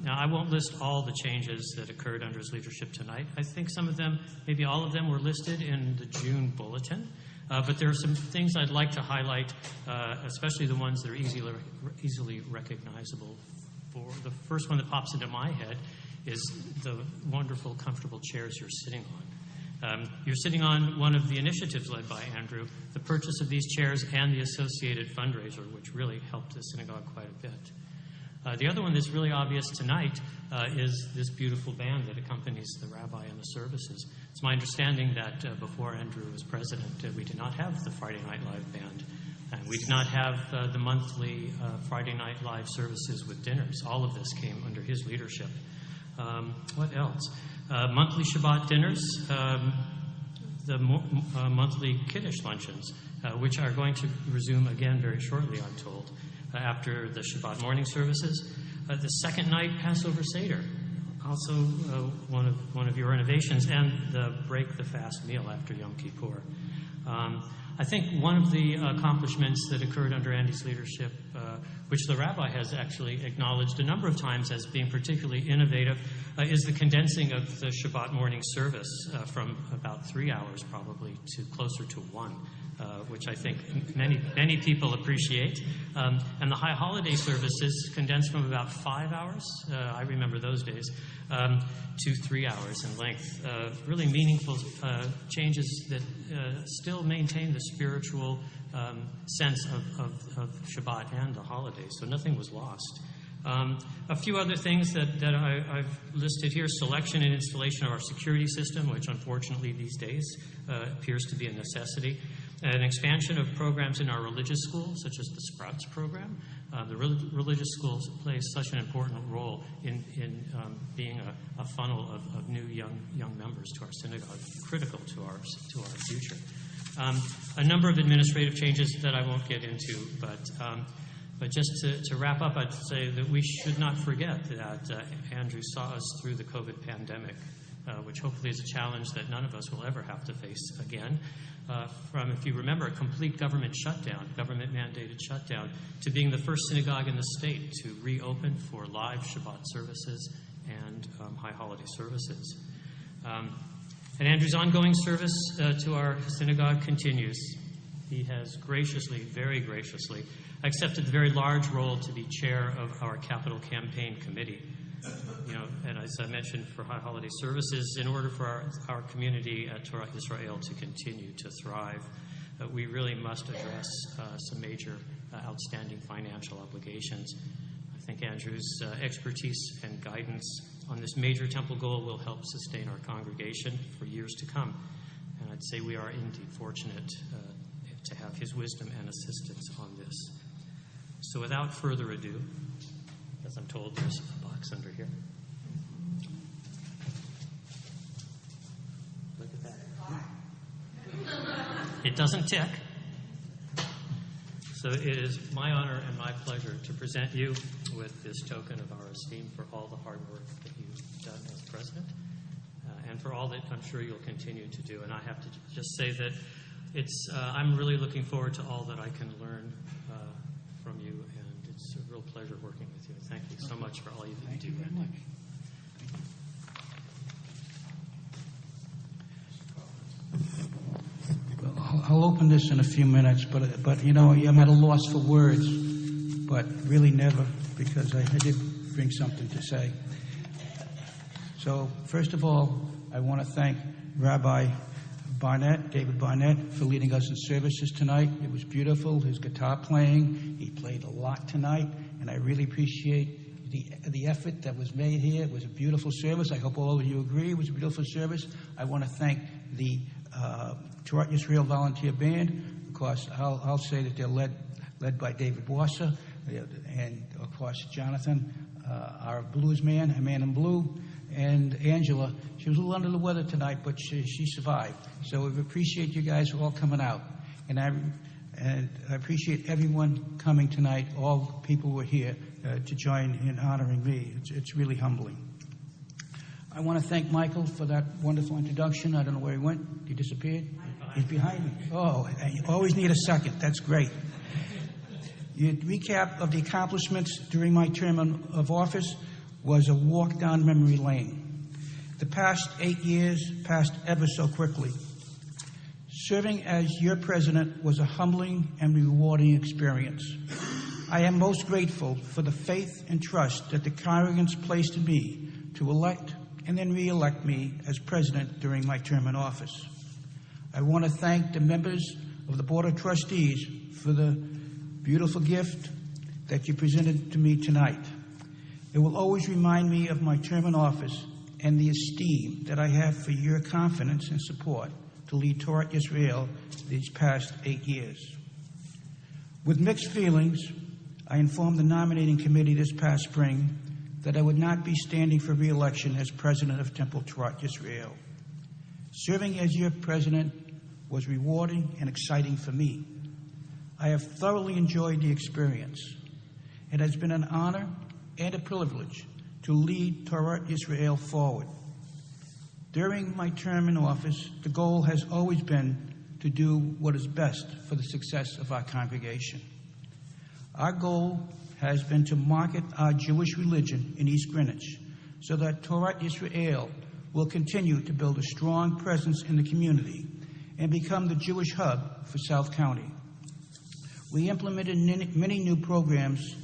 Now, I won't list all the changes that occurred under his leadership tonight. I think some of them, maybe all of them, were listed in the June bulletin. But there are some things I'd like to highlight, especially the ones that are easily recognizable. For the first one that pops into my head is the wonderful, comfortable chairs you're sitting on. You're sitting on one of the initiatives led by Andrew, the purchase of these chairs and the associated fundraiser, which really helped the synagogue quite a bit. The other one that's really obvious tonight is this beautiful band that accompanies the rabbi and the services. It's my understanding that before Andrew was president, we did not have the Friday Night Live band. And we did not have the monthly Friday Night Live services with dinners. All of this came under his leadership. What else? Monthly Shabbat dinners, the monthly Kiddush luncheons, which are going to resume again very shortly, I'm told, after the Shabbat morning services. The second night Passover Seder, also one of your innovations, and the break the fast meal after Yom Kippur. I think one of the accomplishments that occurred under Andy's leadership, which the rabbi has actually acknowledged a number of times as being particularly innovative, is the condensing of the Shabbat morning service from about 3 hours probably to closer to 1, which I think many people appreciate. And the high holiday services condensed from about 5 hours, I remember those days, to 3 hours in length. Really meaningful changes that still maintain the spiritual sense of Shabbat and the holidays, so nothing was lost. A few other things that I've listed here: selection and installation of our security system, which unfortunately these days appears to be a necessity. An expansion of programs in our religious schools, such as the Sprouts program. The religious schools play such an important role in being a funnel of new young members to our synagogue, critical to our future. A number of administrative changes that I won't get into, but just to wrap up, I'd say that we should not forget that Andrew saw us through the COVID pandemic, which hopefully is a challenge that none of us will ever have to face again. From, if you remember, a complete government shutdown, government-mandated shutdown, to being the first synagogue in the state to reopen for live Shabbat services and high holiday services. And Andrew's ongoing service to our synagogue continues. He has graciously, very graciously, accepted the very large role to be chair of our capital campaign committee. And as I mentioned, for high holiday services, in order for our community at Torat Yisrael to continue to thrive, we really must address some major outstanding financial obligations. I think Andrew's expertise and guidance on this major temple goal will help sustain our congregation for years to come. And I'd say we are indeed fortunate to have his wisdom and assistance on this. So without further ado, as I'm told, there's a box under here. Look at that. It doesn't tick. So it is my honor and my pleasure to present you with this token of our esteem for all the hard work that you've done as president, and for all that I'm sure you'll continue to do. And I have to just say that I'm really looking forward to all that I can learn from you, and it's a real pleasure working with you. Thank you so much for all you do. Thank you very much. Well, I'll open this in a few minutes, but I'm at a loss for words, but really never, because I did bring something to say. So first of all, I want to thank Rabbi David Barnett, for leading us in services tonight. It was beautiful. His guitar playing, he played a lot tonight, and I really appreciate the effort that was made here. It was a beautiful service. I hope all of you agree it was a beautiful service. I want to thank the Torat Yisrael Volunteer Band. Of course, I'll say that they're led by David Wasser, and of course Jonathan, our blues man, a man in blue, and Angela. She was a little under the weather tonight, but she survived. So we appreciate you guys all coming out, and I appreciate everyone coming tonight. All people who are here to join in honoring me. It's really humbling. I want to thank Michael for that wonderful introduction. I don't know where he went. He disappeared. He's behind me. Oh, you always need a second. That's great. Your recap of the accomplishments during my term of office was a walk down memory lane. The past 8 years passed ever so quickly. Serving as your president was a humbling and rewarding experience. I am most grateful for the faith and trust that the congregants placed in me to elect and then re-elect me as president during my term in office. I want to thank the members of the Board of Trustees for the beautiful gift that you presented to me tonight. It will always remind me of my term in office and the esteem that I have for your confidence and support to lead Torat Yisrael these past 8 years. With mixed feelings, I informed the nominating committee this past spring that I would not be standing for re-election as president of Temple Torat Yisrael. Serving as your president was rewarding and exciting for me. I have thoroughly enjoyed the experience. It has been an honor and a privilege to lead Torat Yisrael forward. During my term in office, the goal has always been to do what is best for the success of our congregation. Our goal has been to market our Jewish religion in East Greenwich so that Torat Yisrael will continue to build a strong presence in the community and become the Jewish hub for South County. We implemented many new programs,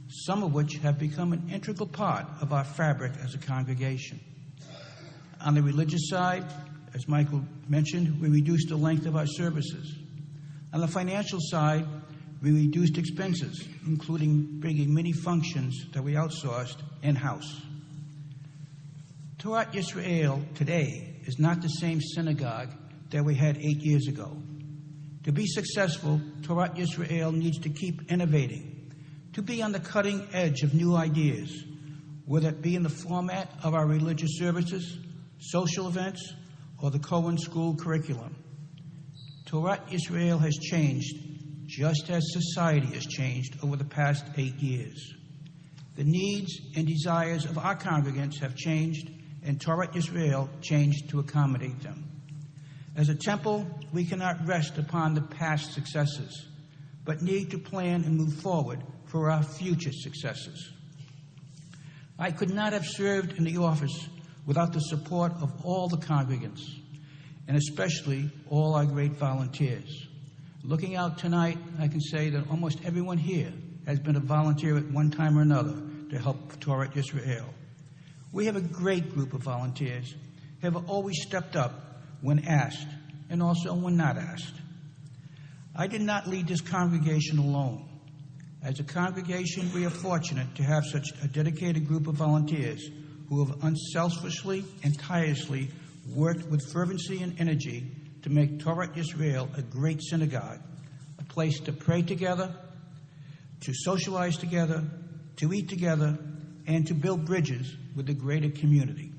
some of which have become an integral part of our fabric as a congregation. On the religious side, as Michael mentioned, we reduced the length of our services. On the financial side, we reduced expenses, including bringing many functions that we outsourced in-house. Torat Yisrael today is not the same synagogue that we had 8 years ago. To be successful, Torat Yisrael needs to keep innovating, to be on the cutting edge of new ideas, whether it be in the format of our religious services, social events, or the Cohen School curriculum. Torat Yisrael has changed just as society has changed over the past 8 years. The needs and desires of our congregants have changed, and Torat Yisrael changed to accommodate them. As a temple, we cannot rest upon the past successes, but need to plan and move forward for our future successes. I could not have served in the office without the support of all the congregants, and especially all our great volunteers. Looking out tonight, I can say that almost everyone here has been a volunteer at one time or another to help Torat Yisrael. We have a great group of volunteers who have always stepped up when asked, and also when not asked. I did not lead this congregation alone. As a congregation, we are fortunate to have such a dedicated group of volunteers who have unselfishly and tirelessly worked with fervency and energy to make Torat Yisrael a great synagogue, a place to pray together, to socialize together, to eat together, and to build bridges with the greater community.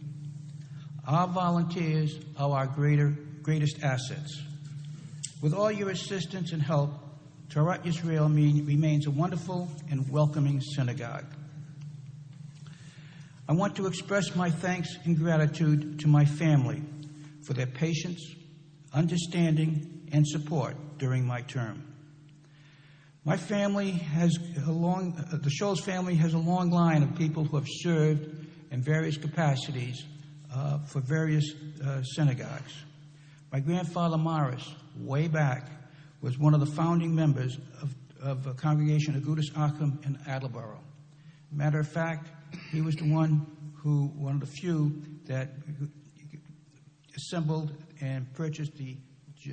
Our volunteers are our greatest assets. With all your assistance and help, Torat Yisrael remains a wonderful and welcoming synagogue. I want to express my thanks and gratitude to my family for their patience, understanding, and support during my term. My family the Scholes family has a long line of people who have served in various capacities for various synagogues. My grandfather Morris, way back, was one of the founding members of a congregation of Agudas Achim in Attleboro. Matter of fact, he was one of the few that assembled and purchased the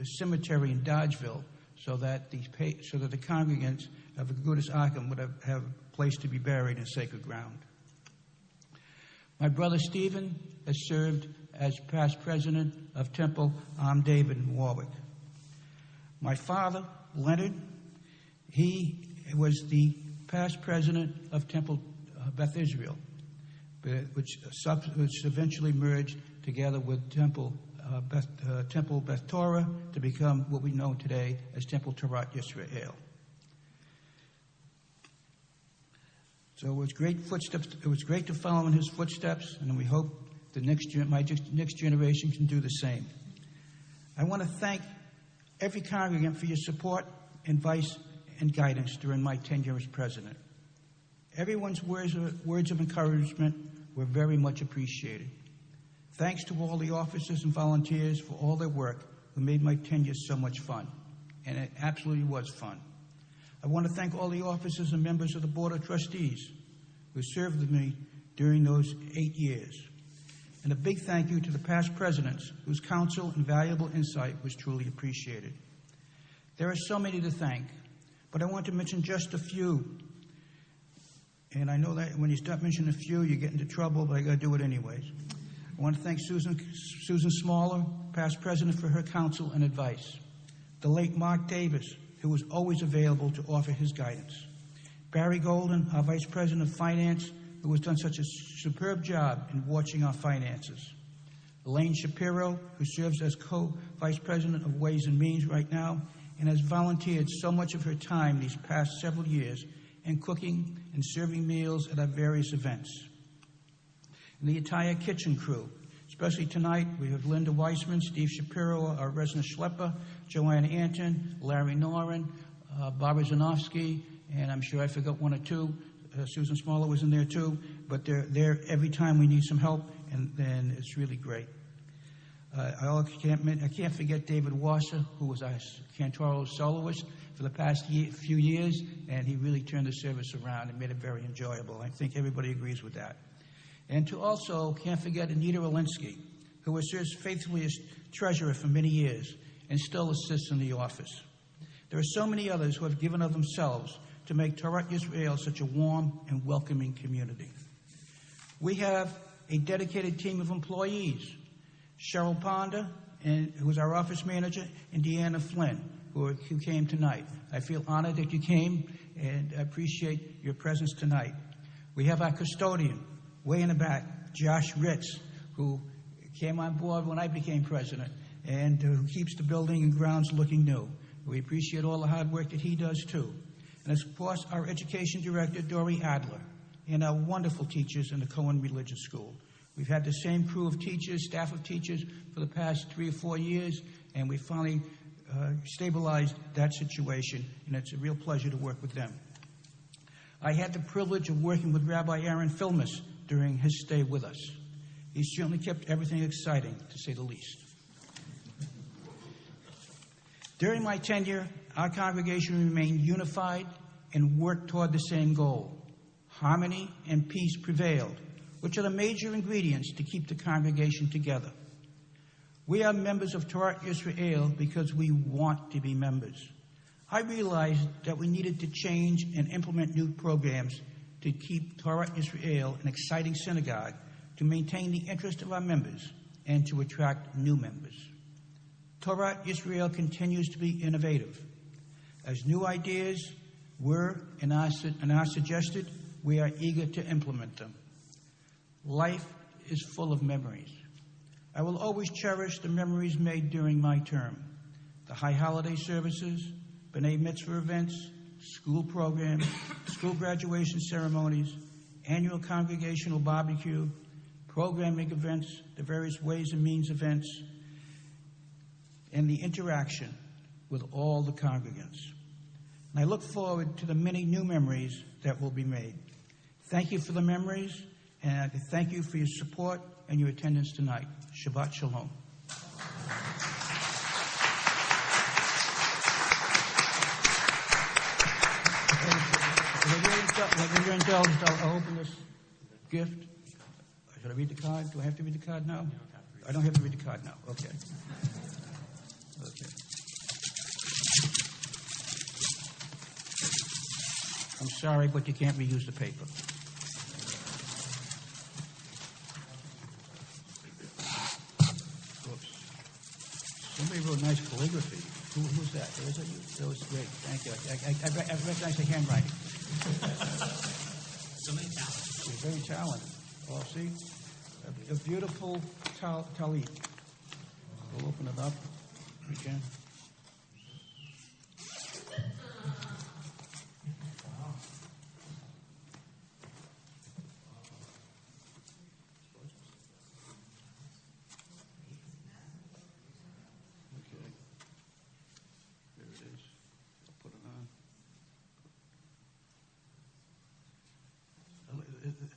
cemetery in Dodgeville so that the congregants of Agudas Achim would have a place to be buried in sacred ground. My brother Stephen has served as past president of Temple David in Warwick. My father, Leonard, he was the past president of Temple Beth Israel, which eventually merged together with Temple Beth Torah to become what we know today as Temple Torat Yisrael. So it was great footsteps. It was great to follow in his footsteps, and we hope the next generation can do the same. I want to thank every congregant for your support, advice, and guidance during my tenure as president. Everyone's words of encouragement were very much appreciated. Thanks to all the officers and volunteers for all their work who made my tenure so much fun, and it absolutely was fun. I want to thank all the officers and members of the Board of Trustees who served with me during those 8 years. And a big thank you to the past presidents whose counsel and valuable insight was truly appreciated. There are so many to thank, but I want to mention just a few. And I know that when you start mentioning a few, you get into trouble, but I got to do it anyways. I want to thank Susan Smaller, past president, for her counsel and advice. The late Mark Davis, who was always available to offer his guidance. Barry Golden, our vice president of finance, who has done such a superb job in watching our finances. Elaine Shapiro, who serves as co-vice president of Ways and Means right now, and has volunteered so much of her time these past several years in cooking and serving meals at our various events. and the entire kitchen crew. Especially tonight, we have Linda Weissman, Steve Shapiro, our resident schlepper, Joanne Anton, Larry Noren, Barbara Zanofsky, and I'm sure I forgot one or two. Susan Smaller was in there too, but they're there every time we need some help, and then it's really great. I can't forget David Wasser, who was our cantoral soloist for the past few years, and he really turned the service around and made it very enjoyable. I think everybody agrees with that. And to also, can't forget Anita Olinsky, who was served faithfully as treasurer for many years and still assists in the office. There are so many others who have given of themselves to make Torat Yisrael such a warm and welcoming community. We have a dedicated team of employees, Cheryl Ponder, who is our office manager, and Deanna Flynn, who came tonight. I feel honored that you came, and I appreciate your presence tonight. We have our custodian, way in the back, Josh Ritz, who came on board when I became president, and who keeps the building and grounds looking new. We appreciate all the hard work that he does, too. And of course, our education director, Dory Adler, and our wonderful teachers in the Cohen Religious School. We've had the same crew of teachers, staff of teachers, for the past 3 or 4 years, and we finally stabilized that situation, and it's a real pleasure to work with them. I had the privilege of working with Rabbi Aaron Filmus during his stay with us. He certainly kept everything exciting, to say the least. During my tenure, our congregation remained unified and worked toward the same goal. Harmony and peace prevailed, which are the major ingredients to keep the congregation together. We are members of Torat Yisrael because we want to be members. I realized that we needed to change and implement new programs to keep Torat Yisrael an exciting synagogue, to maintain the interest of our members, and to attract new members. Torat Yisrael continues to be innovative. As new ideas were and are suggested, we are eager to implement them. Life is full of memories. I will always cherish the memories made during my term. The high holiday services, B'nai Mitzvah events, school programs, school graduation ceremonies, annual congregational barbecue, programming events, the various ways and means events, and the interaction with all the congregants. And I look forward to the many new memories that will be made. Thank you for the memories, and I thank you for your support and your attendance tonight. Shabbat Shalom. With your indulgence, I'll open this gift. Should I read the card? Do I have to read the card now? I don't have to read the card now. Okay. Okay. I'm sorry, but you can't reuse the paper. Whoops. Somebody wrote nice calligraphy. Who's that? Was that you? That was great. Thank you. I recognize the handwriting. So many talents. You're very talented. Oh, see? A beautiful talit. We'll open it up. We can.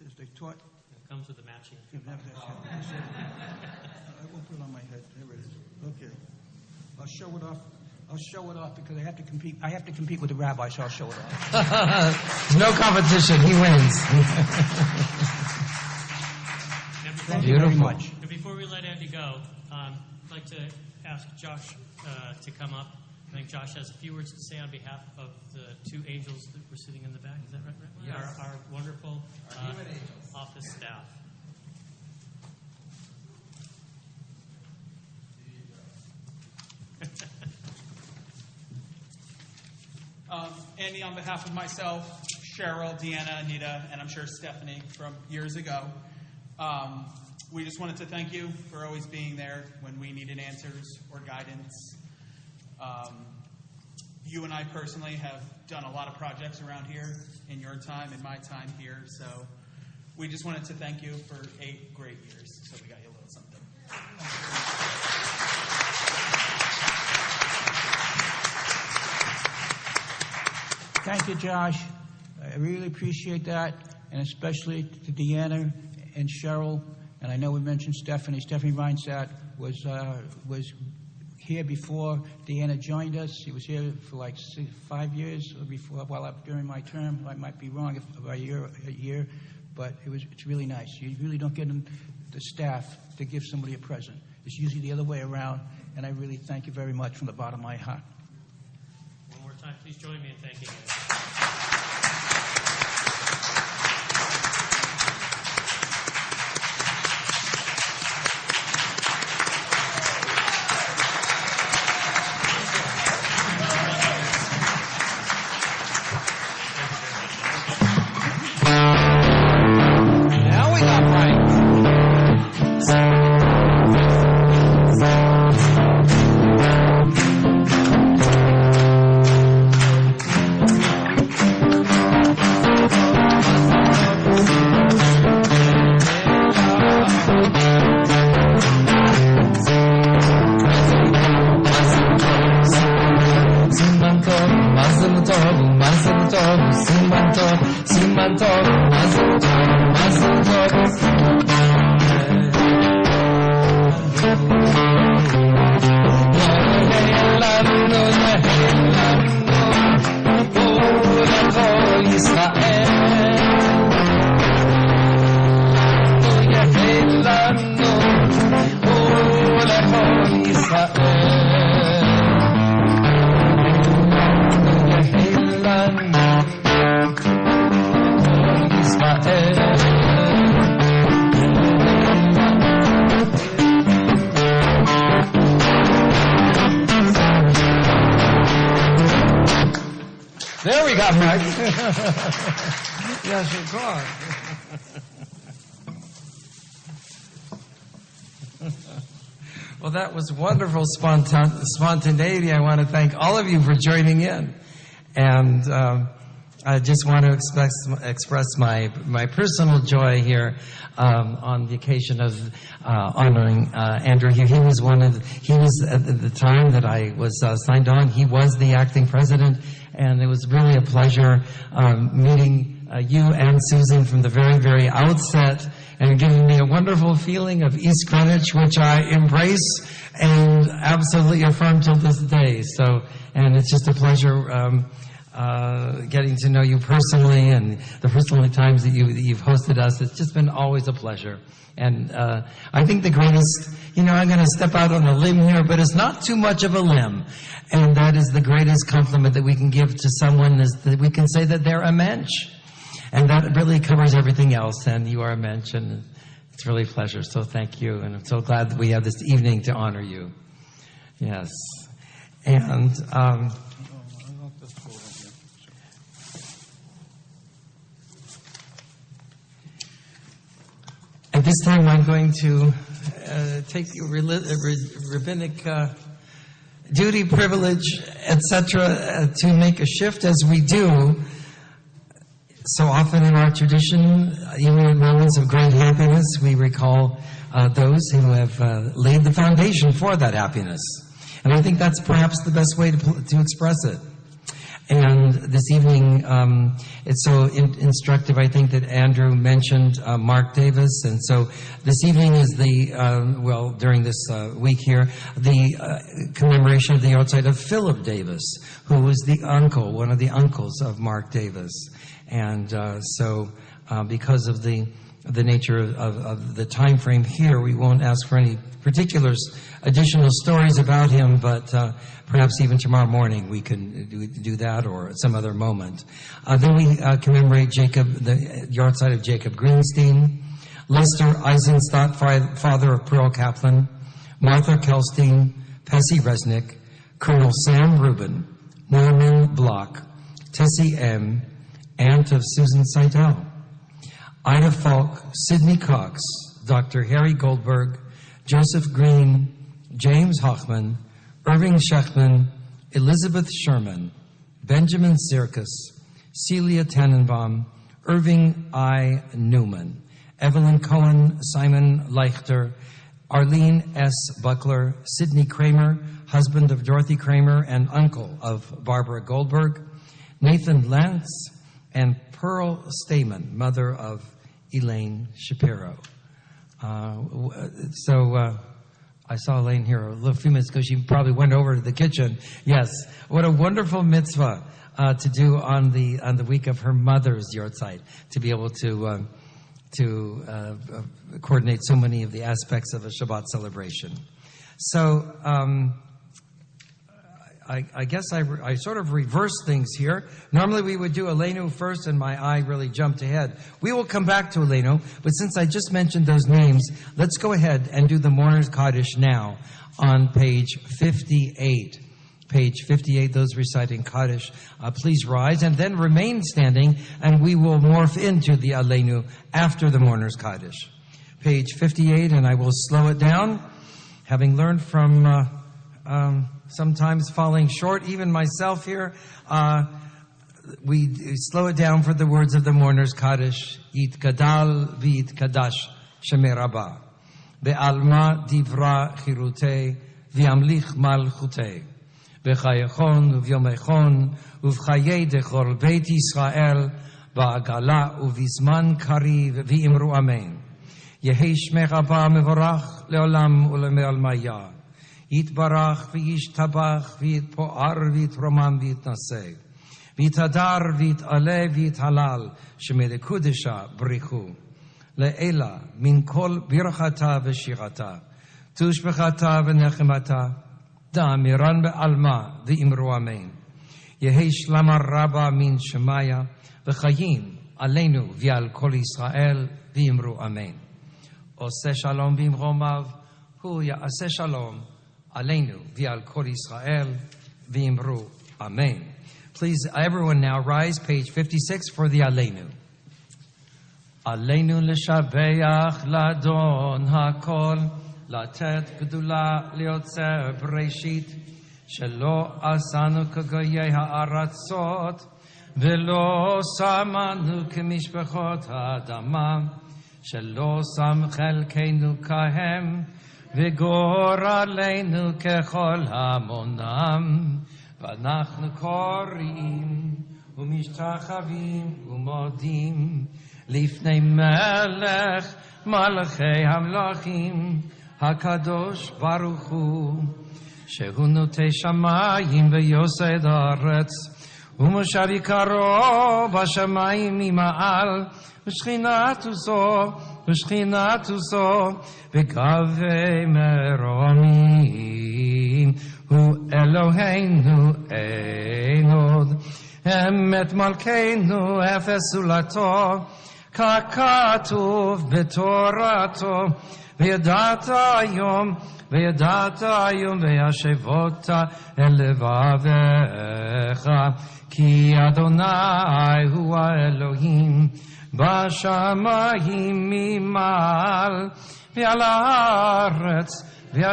Is they taught? It comes with the matching. I won't put it on my head. There it is. Okay. I'll show it off. I'll show it off because I have to compete. I have to compete with the rabbi, so I'll show it off. No competition. He wins. Thank you very much. And before we let Andy go, I'd like to ask Josh to come up. I think Josh has a few words to say on behalf of the two angels that were sitting in the back. Is that right? Yes. Our wonderful office staff. Andy, on behalf of myself, Cheryl, Deanna, Anita, and I'm sure Stephanie from years ago, we just wanted to thank you for always being there when we needed answers or guidance. You and I personally have done a lot of projects around here in your time and my time here, so we just wanted to thank you for 8 great years. So we got you a little something. Thank you, Josh. I really appreciate that, and especially to Deanna and Cheryl. And I know we mentioned Stephanie. Stephanie Reinsat was here before Deanna joined us. She was here for like 5 years before, during my term. I might be wrong by a year, but it's really nice. You really don't get the staff to give somebody a present. It's usually the other way around, and I really thank you very much from the bottom of my heart. One more time, please join me in thanking you. Now we got Mike. There we got Mike. Yes, of course. Well, that was wonderful spontaneity. I want to thank all of you for joining in. And I just want to express my personal joy here on the occasion of honoring Andrew. He was at the time that I was signed on, he was the acting president, and it was really a pleasure meeting you and Susan from the very, very outset, and giving me a wonderful feeling of East Greenwich, which I embrace and absolutely affirm till this day. So, and it's just a pleasure getting to know you personally, and the personal times that you've hosted us. It's just been always a pleasure. And I think the greatest, I'm going to step out on a limb here, but it's not too much of a limb. And that is the greatest compliment that we can give to someone, is that we can say that they're a mensch. And that really covers everything else, and you are a mensch, and it's really a pleasure. So thank you, and I'm so glad that we have this evening to honor you. Yes. And at this time, I'm going to take rabbinic duty, privilege, etc., to make a shift, as we do so often in our tradition. Even in moments of great happiness, we recall those who have laid the foundation for that happiness. And I think that's perhaps the best way to express it. And this evening, it's so instructive, I think, that Andrew mentioned Mark Davis. And so this evening is during this week here, the commemoration of the outside of Philip Davis, who was one of the uncles of Mark Davis. And because of the nature of the time frame here, we won't ask for any particular additional stories about him, but perhaps even tomorrow morning we can do that, or at some other moment. Then we commemorate the yahrzeit of Jacob Greenstein, Lester Eisenstadt, father of Pearl Kaplan, Martha Kelstein, Pessy Resnick, Colonel Sam Rubin, Norman Block, Tessie M., aunt of Susan Seidel, Ida Falk, Sidney Cox, Dr. Harry Goldberg, Joseph Green, James Hochman, Irving Schechman, Elizabeth Sherman, Benjamin Sirkus, Celia Tannenbaum, Irving I. Newman. Evelyn Cohen, Simon Leichter, Arlene S. Buckler, Sidney Kramer, husband of Dorothy Kramer and uncle of Barbara Goldberg, Nathan Lantz, and Pearl Stamen, mother of Elaine Shapiro. I saw Elaine here a few minutes ago. She probably went over to the kitchen. Yes, what a wonderful mitzvah to do on the week of her mother's yortzeit, to be able to coordinate so many of the aspects of a Shabbat celebration. So I guess I sort of reversed things here. Normally we would do Aleinu first, and my eye really jumped ahead. We will come back to Aleinu, but since I just mentioned those names, let's go ahead and do the Mourner's Kaddish now on page 58. Page 58, those reciting Kaddish, please rise and then remain standing, and we will morph into the Aleinu after the Mourner's Kaddish. Page 58, and I will slow it down, having learned from sometimes falling short, even myself here. We slow it down for the words of the Mourner's Kaddish. Yit gadal v'yit kadash shemei rabba. Be'alma divra chirutei v'yamlich malchutei. B'chayechon uvyomechon uv'chayei dechol beit Yisrael ba'agala uv'izman kariv v'imru amen. Yehi shmei rabba mevorach leolam ulemei almaya. Yitbarach v'yishtabach v'yitpo'ar v'yitromam v'yitnaseh. V'yitadar v'yit'aleh v'yithalal shemei lekudesha brichu. Le'ela min kol birchata v'shirata. Tushbechata v'nechemata. Da'amiran be'alma v'imru amen. Yehi shlamar rabba min shemaya v'chayim aleinu v'yal kol Yisrael v'imru amen. Oseh shalom b'imromav hu ya'aseh shalom Aleinu v'al kol Yisrael v'imru amen. Please, everyone now rise, page 56 for the Aleinu. Aleinu l'shabeach l'adon hakol, latet gdula liotzer breshit, shelo asanu k'goyei ha'aratzot, velo samanu k'mishpechot ha'adama, shelo sam chelkeinu kahem, וגורלנו ככל המונם, ואנחנו קוראים ומשתחווים ומודים לפני מלך מלכי המלכים הקדוש ברוך הוא, שהוא נוטה שמיים ויוסד הארץ, ומושב יקרו בשמיים ממעל, ושכינתו זו בגבי מרומים, הוא אלוהינו אין עוד, אמת מלכנו אפס זולתו, ככתוב בתורתו, וידעת היום וישבות אל לבביך, כי אדוני הוא האלוהים בשמיים ממעל, ועל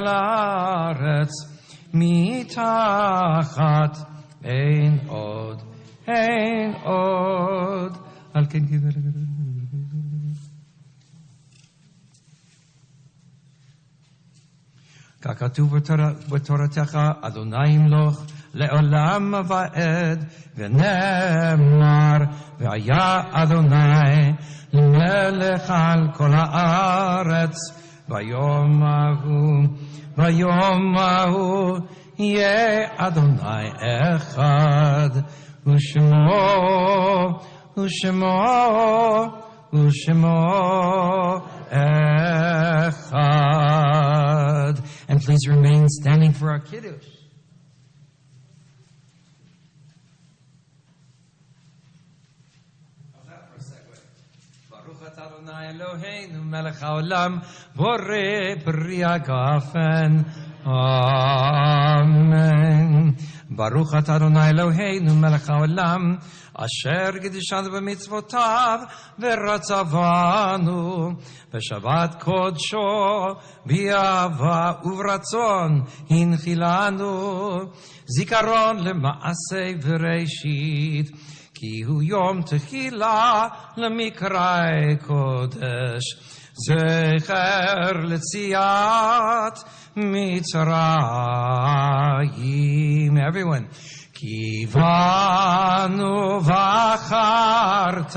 הארץ מתחת אין עוד. על כן ככתוב בתורתך, אדוני ימלוך לעולם ועד, ונאמר, והיה אדוני למלך על כל הארץ, ביום ההוא יהיה אדוני אחד, ושמו אחד. And please remain standing for our kiddush. Adonai Eloheinu melech haolam borei peri hagafen. Amen. Baruch atah Adonai Eloheinu melech haolam asher gidishanu b'mitzvotav v'ratzavanu b'shabbat kodsho b'yahava uvratzon hinchilanu zikaron lema'asei v'reishit כי הוא יום תחילה למקראי קודש, זכר לציאת מצרים. Everyone. כי באנו בחרת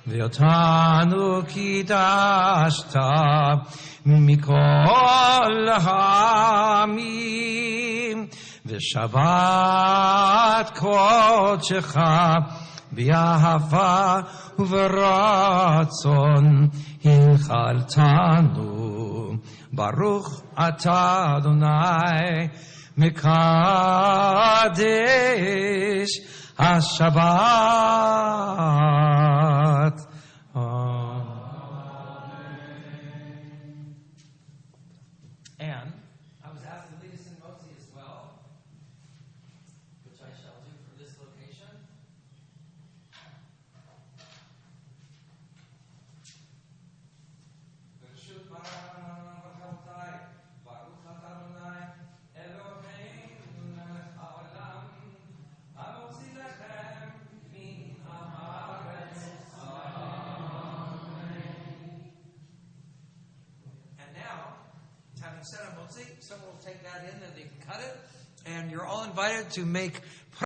ואותנו קידשת מכל העמים, ושבת קודשך באהבה וברצון הנחלתנו. ברוך אתה אדוני מקדש השבת. And I was asked to lead us in Motzi as well, which I shall do for this location. Having said a motzi, someone will take that in and they can cut it. And you're all invited to make